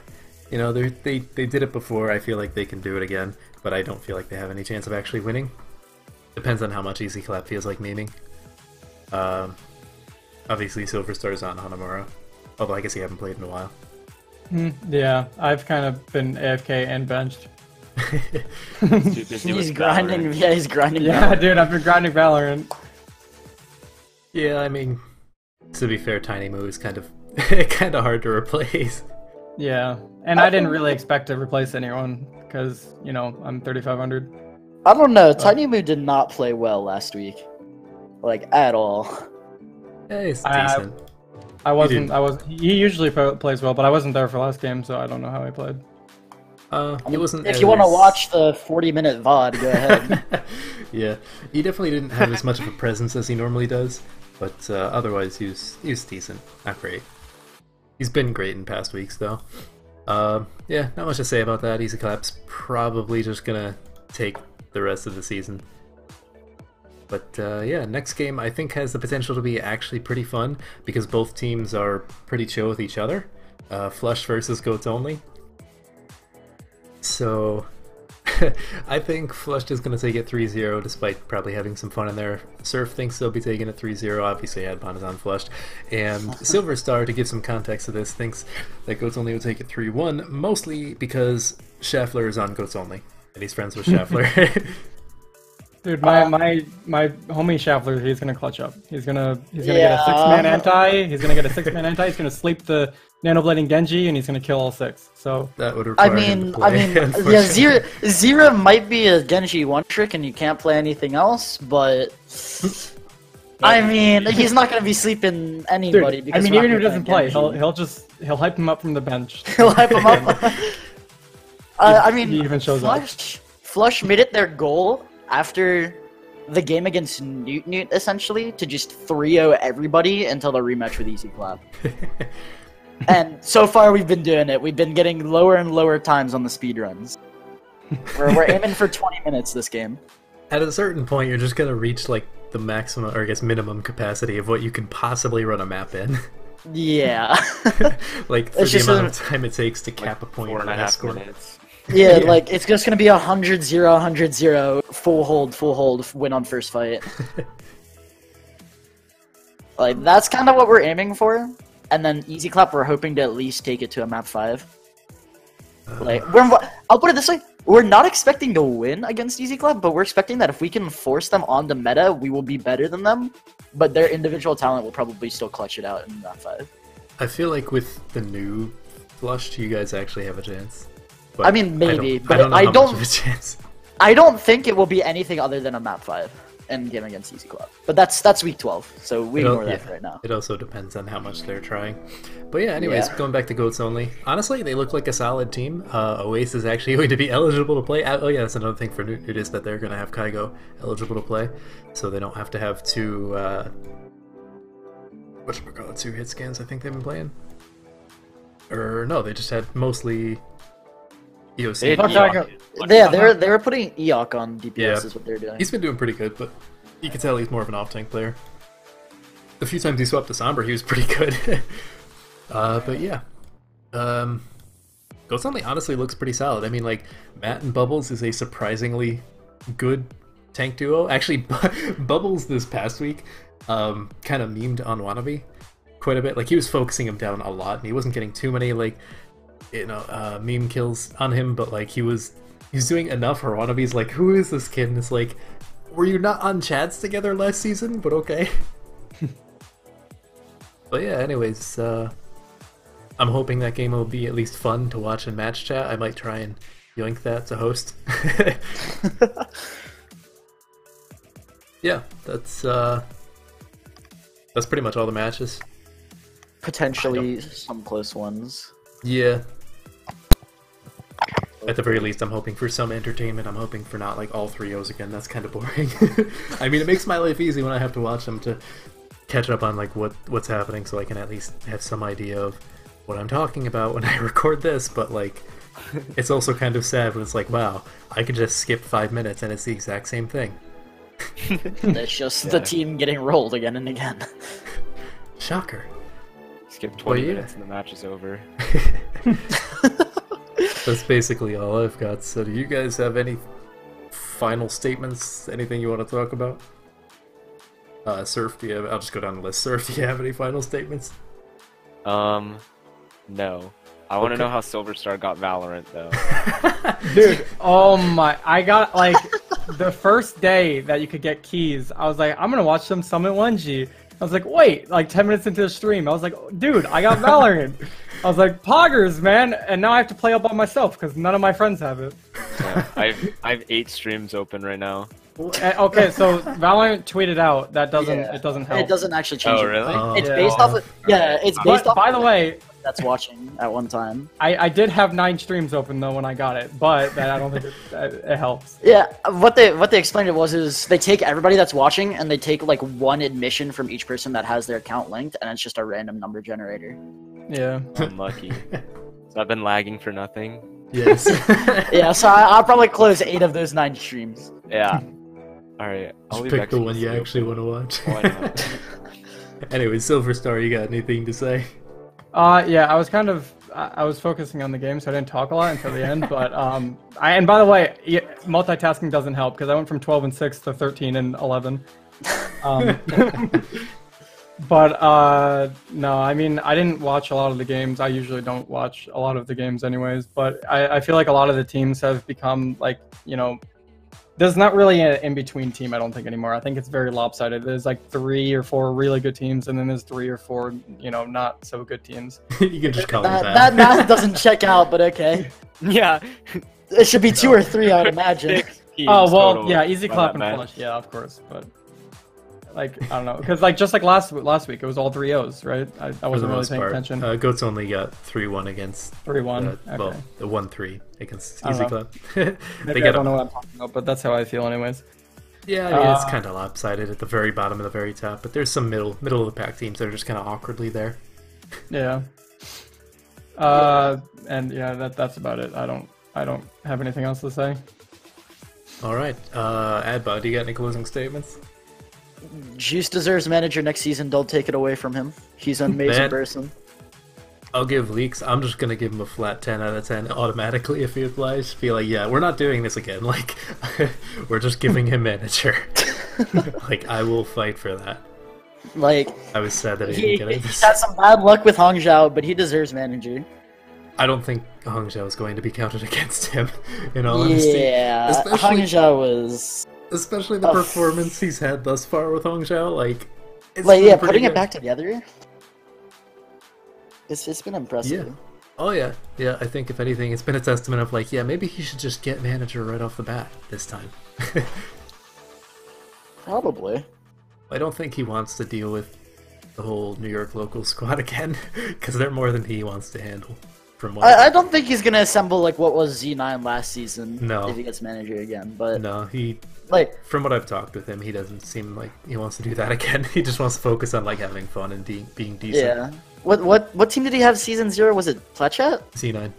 You know, they did it before. I feel like they can do it again, but I don't feel like they have any chance of actually winning. Depends on how much Easy Clap feels like memeing. Obviously, Silverstar's on Hanamura, although I guess he haven't played in a while. Yeah, I've kind of been AFK and benched. He's grinding. Yeah, he's grinding. Yeah, Valorant. dude, I've been grinding Valorant. Yeah, I mean, to be fair, Tiny Moo is kind of hard to replace. Yeah, and I didn't really expect to replace anyone because you know I'm 3,500. I don't know. Tiny Moo did not play well last week, like at all. Yeah, he's decent. I wasn't. He usually plays well, but I wasn't there for last game, so I don't know how he played. He wasn't. If you want to watch the 40-minute VOD, go ahead. Yeah, he definitely didn't have as much of a presence as he normally does, but otherwise he was decent. Not great. He's been great in past weeks, though. Yeah, not much to say about that. Easy Clap's probably just gonna take the rest of the season. But yeah, next game I think has the potential to be actually pretty fun because both teams are pretty chill with each other. Flush versus Goats Only. So I think Flush is going to take it 3-0 despite probably having some fun in there. Surf thinks they'll be taking it 3-0. Obviously Adbon is on Flushed. And Silverstar, to give some context to this, thinks that Goats Only will take it 3-1, mostly because Schaffler is on Goats Only. And he's friends with Schaffler. Dude, my homie Schaffler, he's gonna clutch up. He's gonna get a 6-man anti. He's gonna get a 6-man anti. He's gonna sleep the Nanoblading Genji, and he's gonna kill all 6. So that would require him to play, yeah, Zira might be a Genji one trick, and you can't play anything else. But I mean, he's not gonna be sleeping anybody. Dude, because I mean, even if he doesn't play, he'll hype him up from the bench. He'll hype him up. I mean, he even shows up. Flush made it their goal after the game against Newt essentially to just 3-0 everybody until the rematch with Easy Clap. And so far we've been doing it. We've been getting lower and lower times on the speedruns. We're aiming for 20 minutes this game. At a certain point you're just gonna reach like the maximum, or I guess minimum capacity of what you can possibly run a map in. Yeah. Like for the amount of time it takes to cap a point 4.5 minutes. Yeah, like it's just gonna be 100-0, 100-0, full hold, win on first fight. Like that's kind of what we're aiming for, and then Easy Clap we're hoping to at least take it to a map 5. Like I'll put it this way: we're not expecting to win against Easy Clap, but we're expecting that if we can force them on the meta, we will be better than them. But their individual talent will probably still clutch it out in map 5. I feel like with the new Flush, you guys actually have a chance. But I mean, maybe, I don't know how much of a chance. I don't think it will be anything other than a map 5 in game against Easy Club. But that's week 12, so we ignore that for right now. It also depends on how much they're trying. But yeah, anyways, going back to Goats Only. Honestly, they look like a solid team. Oasis is actually going to be eligible to play. Oh yeah, that's another thing for Newt is that they're going to have Kygo eligible to play, so they don't have to have two two hit scans. I think they've been playing. Or no, they just had mostly EOC. Yeah, they were putting Eok on DPS is what they're doing. He's been doing pretty good, but you can tell he's more of an off-tank player. The few times he swapped to Sombra, he was pretty good. But yeah. Goats Only honestly looks pretty solid. I mean, like, Matt and Bubbles is a surprisingly good tank duo. Actually, Bubbles this past week kind of memed on Wannabe quite a bit. Like, he was focusing him down a lot, and he wasn't getting too many, like, meme kills on him, but like he's doing enough for Wannabe's like, who is this kid? And it's like, were you not on chats together last season? But okay. But yeah, anyways, I'm hoping that game will be at least fun to watch in match chat. I might try and yoink that to host. Yeah, that's pretty much all the matches. Potentially some close ones. Yeah. At the very least, I'm hoping for some entertainment. I'm hoping for not like all 3-0s again. That's kind of boring. I mean, it makes my life easy when I have to watch them to catch up on like what's happening, so I can at least have some idea of what I'm talking about when I record this. But like, it's also kind of sad when it's like, wow, I could just skip 5 minutes and it's the exact same thing. It's just the team getting rolled again and again. Shocker. Skip 20 minutes and the match is over. That's basically all I've got. So do you guys have any final statements? Anything you want to talk about? Surf, do you have... I'll just go down the list. Surf, do you have any final statements? No. I want to know how Silverstar got Valorant, though. Dude, oh my... I got, like, the first day that you could get keys, I was like, I'm gonna watch them summon 1G. I was like, wait, like 10 minutes into the stream, I was like, dude, I got Valorant. I was like, poggers, man, and now I have to play all by myself because none of my friends have it. Yeah, I have 8 streams open right now. Okay, so Valorant tweeted out that it doesn't help. It doesn't actually change. Oh, really? It's based off of it's based off. By the way, that's watching at one time. I did have 9 streams open though when I got it, but I don't think it helps. Yeah, what they explained it was they take everybody that's watching and they take like one admission from each person that has their account linked, and it's just a random number generator. Yeah. Unlucky. So I've been lagging for nothing. Yes. Yeah, so I'll probably close 8 of those 9 streams. Yeah. Alright, I'll just pick the one you actually want to watch. Why not? Anyway, Silverstar, you got anything to say? Yeah, I was focusing on the game, so I didn't talk a lot until the end. But and by the way, multitasking doesn't help because I went from 12 and 6 to 13 and 11. But no, I mean, I didn't watch a lot of the games. I usually don't watch a lot of the games anyways. But I feel like a lot of the teams have become like, you know, there's not really an in-between team, I don't think, anymore. I think it's very lopsided. There's like 3 or 4 really good teams, and then there's 3 or 4, you know, not so good teams. You can just call it that. That math doesn't check out, but okay. Yeah. It should be 2 or 3, I would imagine. Oh, well, yeah, easy clap and flush. Yeah, of course. But, like, I don't know. Because, like, just like last week, it was all 3-0s, right? I wasn't really paying attention. Goats only got 3-1 against... 3-1? Okay. Well, the 1-3 against Easy Clap. Maybe I don't know what I'm talking about, but that's how I feel anyways. Yeah, I mean, it's kind of lopsided at the very bottom and the very top, but there's some middle of the pack teams that are just kind of awkwardly there. Yeah. And yeah, that's about it. I don't have anything else to say. All right, Adbot, do you got any closing statements? Juice deserves manager next season. Don't take it away from him. He's an amazing person. I'll give Leaks. I'm just gonna give him a flat 10 out of 10 automatically if he applies. Feel like, yeah, we're not doing this again. Like, we're just giving him manager. Like, I will fight for that. Like, I was sad that he didn't get it. He's had some bad luck with Hangzhou, but he deserves manager. I don't think Hangzhou is going to be counted against him. In all honesty, yeah, Hangzhou was. Especially the performance he's had thus far with Hangzhou, like... yeah, putting it back together, it's been impressive. Yeah. Oh yeah, yeah, I think if anything, it's been a testament of like, yeah, maybe he should just get manager right off the bat this time. Probably. I don't think he wants to deal with the whole New York local squad again, because they're more than he wants to handle. I don't think he's gonna assemble like what was Z9 last season. No. If he gets manager again, but no, he like from what I've talked with him, he doesn't seem like he wants to do that again. He just wants to focus on like having fun and being decent. Yeah. What team did he have season 0? Was it Fletchat? Z9.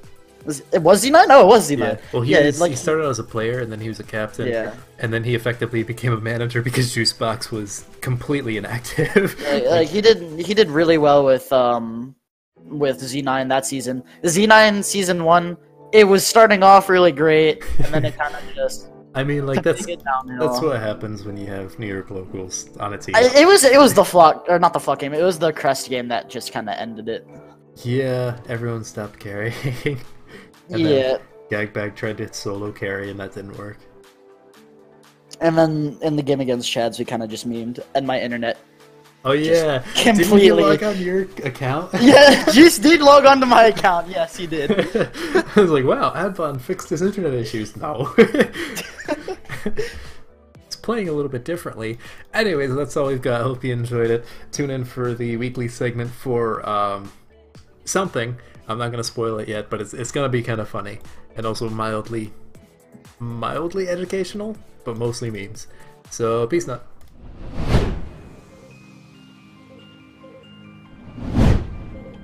It was Z9? Oh, it was Z9. Yeah. Well, he started out as a player and then he was a captain. Yeah. And then he effectively became a manager because Juicebox was completely inactive. Like he did really well with Z9 that season. The Z9 season 1, it was starting off really great, and then it kind of just. I mean, like that's what happens when you have New York locals on a team. It was the flock, or not the flock game. It was the Crest game that just kind of ended it. Yeah, everyone stopped carrying. And yeah. Then Gagbag tried to solo carry, and that didn't work. And then in the game against Chads, we kind of just memed, and my internet. Oh yeah, completely. Didn't you log on your account? Yeah, Juice did log onto my account. Yes, he did. I was like, wow, Adbon fixed his internet issues. No. It's playing a little bit differently. Anyways, that's all we've got. Hope you enjoyed it. Tune in for the weekly segment for something. I'm not gonna spoil it yet, but it's gonna be kind of funny and also mildly educational, but mostly memes. So peace nut.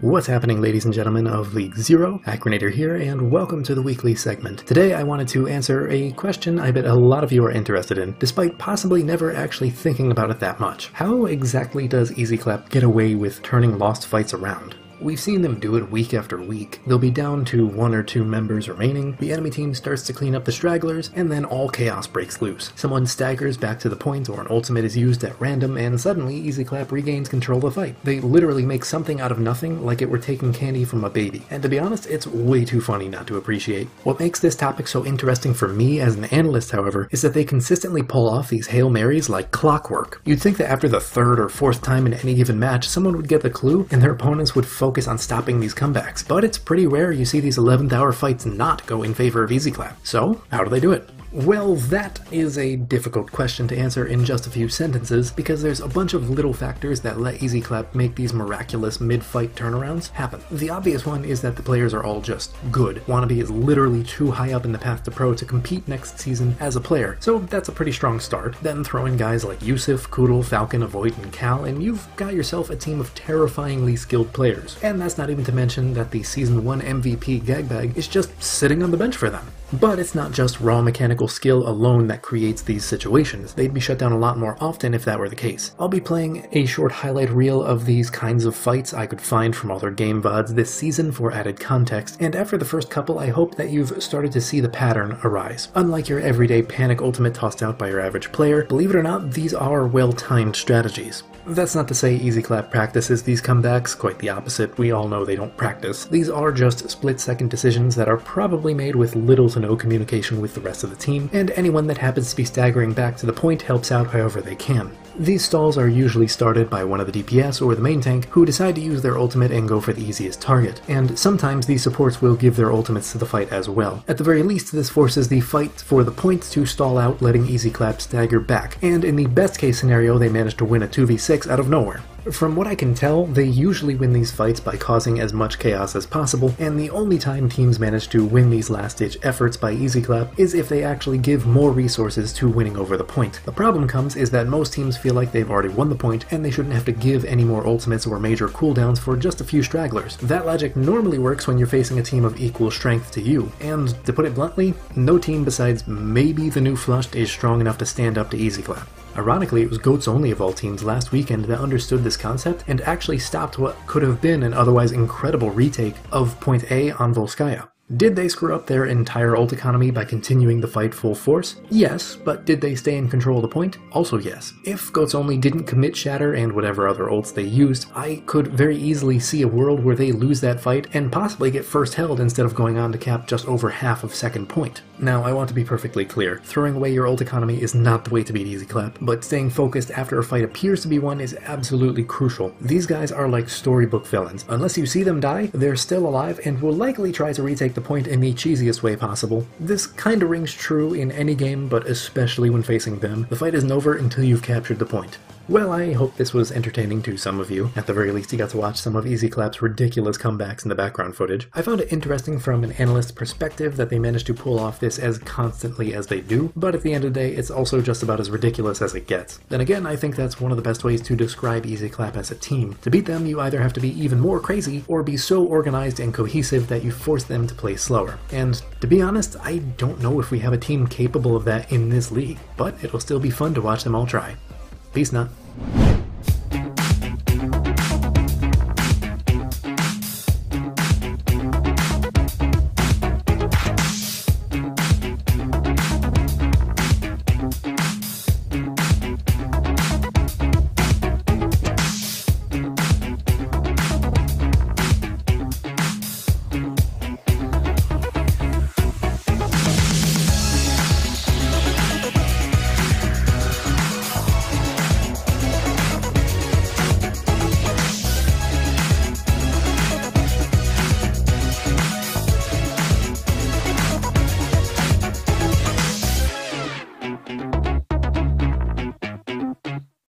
What's happening, ladies and gentlemen of League Zero? Acronator here, and welcome to the weekly segment. Today I wanted to answer a question I bet a lot of you are interested in, despite possibly never actually thinking about it that much. How exactly does EasyClap get away with turning lost fights around? We've seen them do it week after week. They'll be down to 1 or 2 members remaining, the enemy team starts to clean up the stragglers, and then all chaos breaks loose. Someone staggers back to the point or an ultimate is used at random, and suddenly Easy Clap regains control of the fight. They literally make something out of nothing like it were taking candy from a baby. And to be honest, it's way too funny not to appreciate. What makes this topic so interesting for me as an analyst, however, is that they consistently pull off these Hail Marys like clockwork. You'd think that after the 3rd or 4th time in any given match, someone would get the clue and their opponents would focus on stopping these comebacks, but it's pretty rare you see these 11th hour fights not go in favor of Easy Clap. So, how do they do it? Well, that is a difficult question to answer in just a few sentences, because there's a bunch of little factors that let Easy Clap make these miraculous mid-fight turnarounds happen. The obvious one is that the players are all just good. Wannabe is literally too high up in the path to pro to compete next season as a player, so that's a pretty strong start. Then throw in guys like Yusuf, Koodle, Falcon, Avoid, and Cal, and you've got yourself a team of terrifyingly skilled players. And that's not even to mention that the Season 1 MVP Gagbag is just sitting on the bench for them. But it's not just raw mechanical skill alone that creates these situations. They'd be shut down a lot more often if that were the case. I'll be playing a short highlight reel of these kinds of fights I could find from other game VODs this season for added context, and after the first couple I hope that you've started to see the pattern arise. Unlike your everyday panic ultimate tossed out by your average player, believe it or not, these are well-timed strategies. That's not to say Easy Clap practices these comebacks, quite the opposite. We all know they don't practice. These are just split-second decisions that are probably made with little to no communication with the rest of the team, and anyone that happens to be staggering back to the point helps out however they can. These stalls are usually started by one of the DPS or the main tank who decide to use their ultimate and go for the easiest target, and sometimes these supports will give their ultimates to the fight as well. At the very least, this forces the fight for the points to stall out, letting Easy Clap stagger back, and in the best case scenario they manage to win a 2v6 out of nowhere. From what I can tell, they usually win these fights by causing as much chaos as possible, and the only time teams manage to win these last-ditch efforts by Easy Clap is if they actually give more resources to winning over the point. The problem comes is that most teams feel like they've already won the point, and they shouldn't have to give any more ultimates or major cooldowns for just a few stragglers. That logic normally works when you're facing a team of equal strength to you, and to put it bluntly, no team besides maybe the new Flushed is strong enough to stand up to Easy Clap. Ironically, it was GOATS only of all teams last weekend that understood this concept and actually stopped what could have been an otherwise incredible retake of Point A on Volskaya. Did they screw up their entire ult economy by continuing the fight full force? Yes, but did they stay in control of the point? Also yes. If GOATS only didn't commit Shatter and whatever other ults they used, I could very easily see a world where they lose that fight and possibly get first held instead of going on to cap just over half of second point. Now, I want to be perfectly clear. Throwing away your ult economy is not the way to beat Easy Clap, but staying focused after a fight appears to be one is absolutely crucial. These guys are like storybook villains. Unless you see them die, they're still alive and will likely try to retake the point in the cheesiest way possible. This kinda rings true in any game, but especially when facing them. The fight isn't over until you've captured the point. Well, I hope this was entertaining to some of you. At the very least, you got to watch some of Easy Clap's ridiculous comebacks in the background footage. I found it interesting from an analyst's perspective that they managed to pull off this as constantly as they do, but at the end of the day, it's also just about as ridiculous as it gets. Then again, I think that's one of the best ways to describe Easy Clap as a team. To beat them, you either have to be even more crazy, or be so organized and cohesive that you force them to play slower. And to be honest, I don't know if we have a team capable of that in this league, but it'll still be fun to watch them all try. Peace now.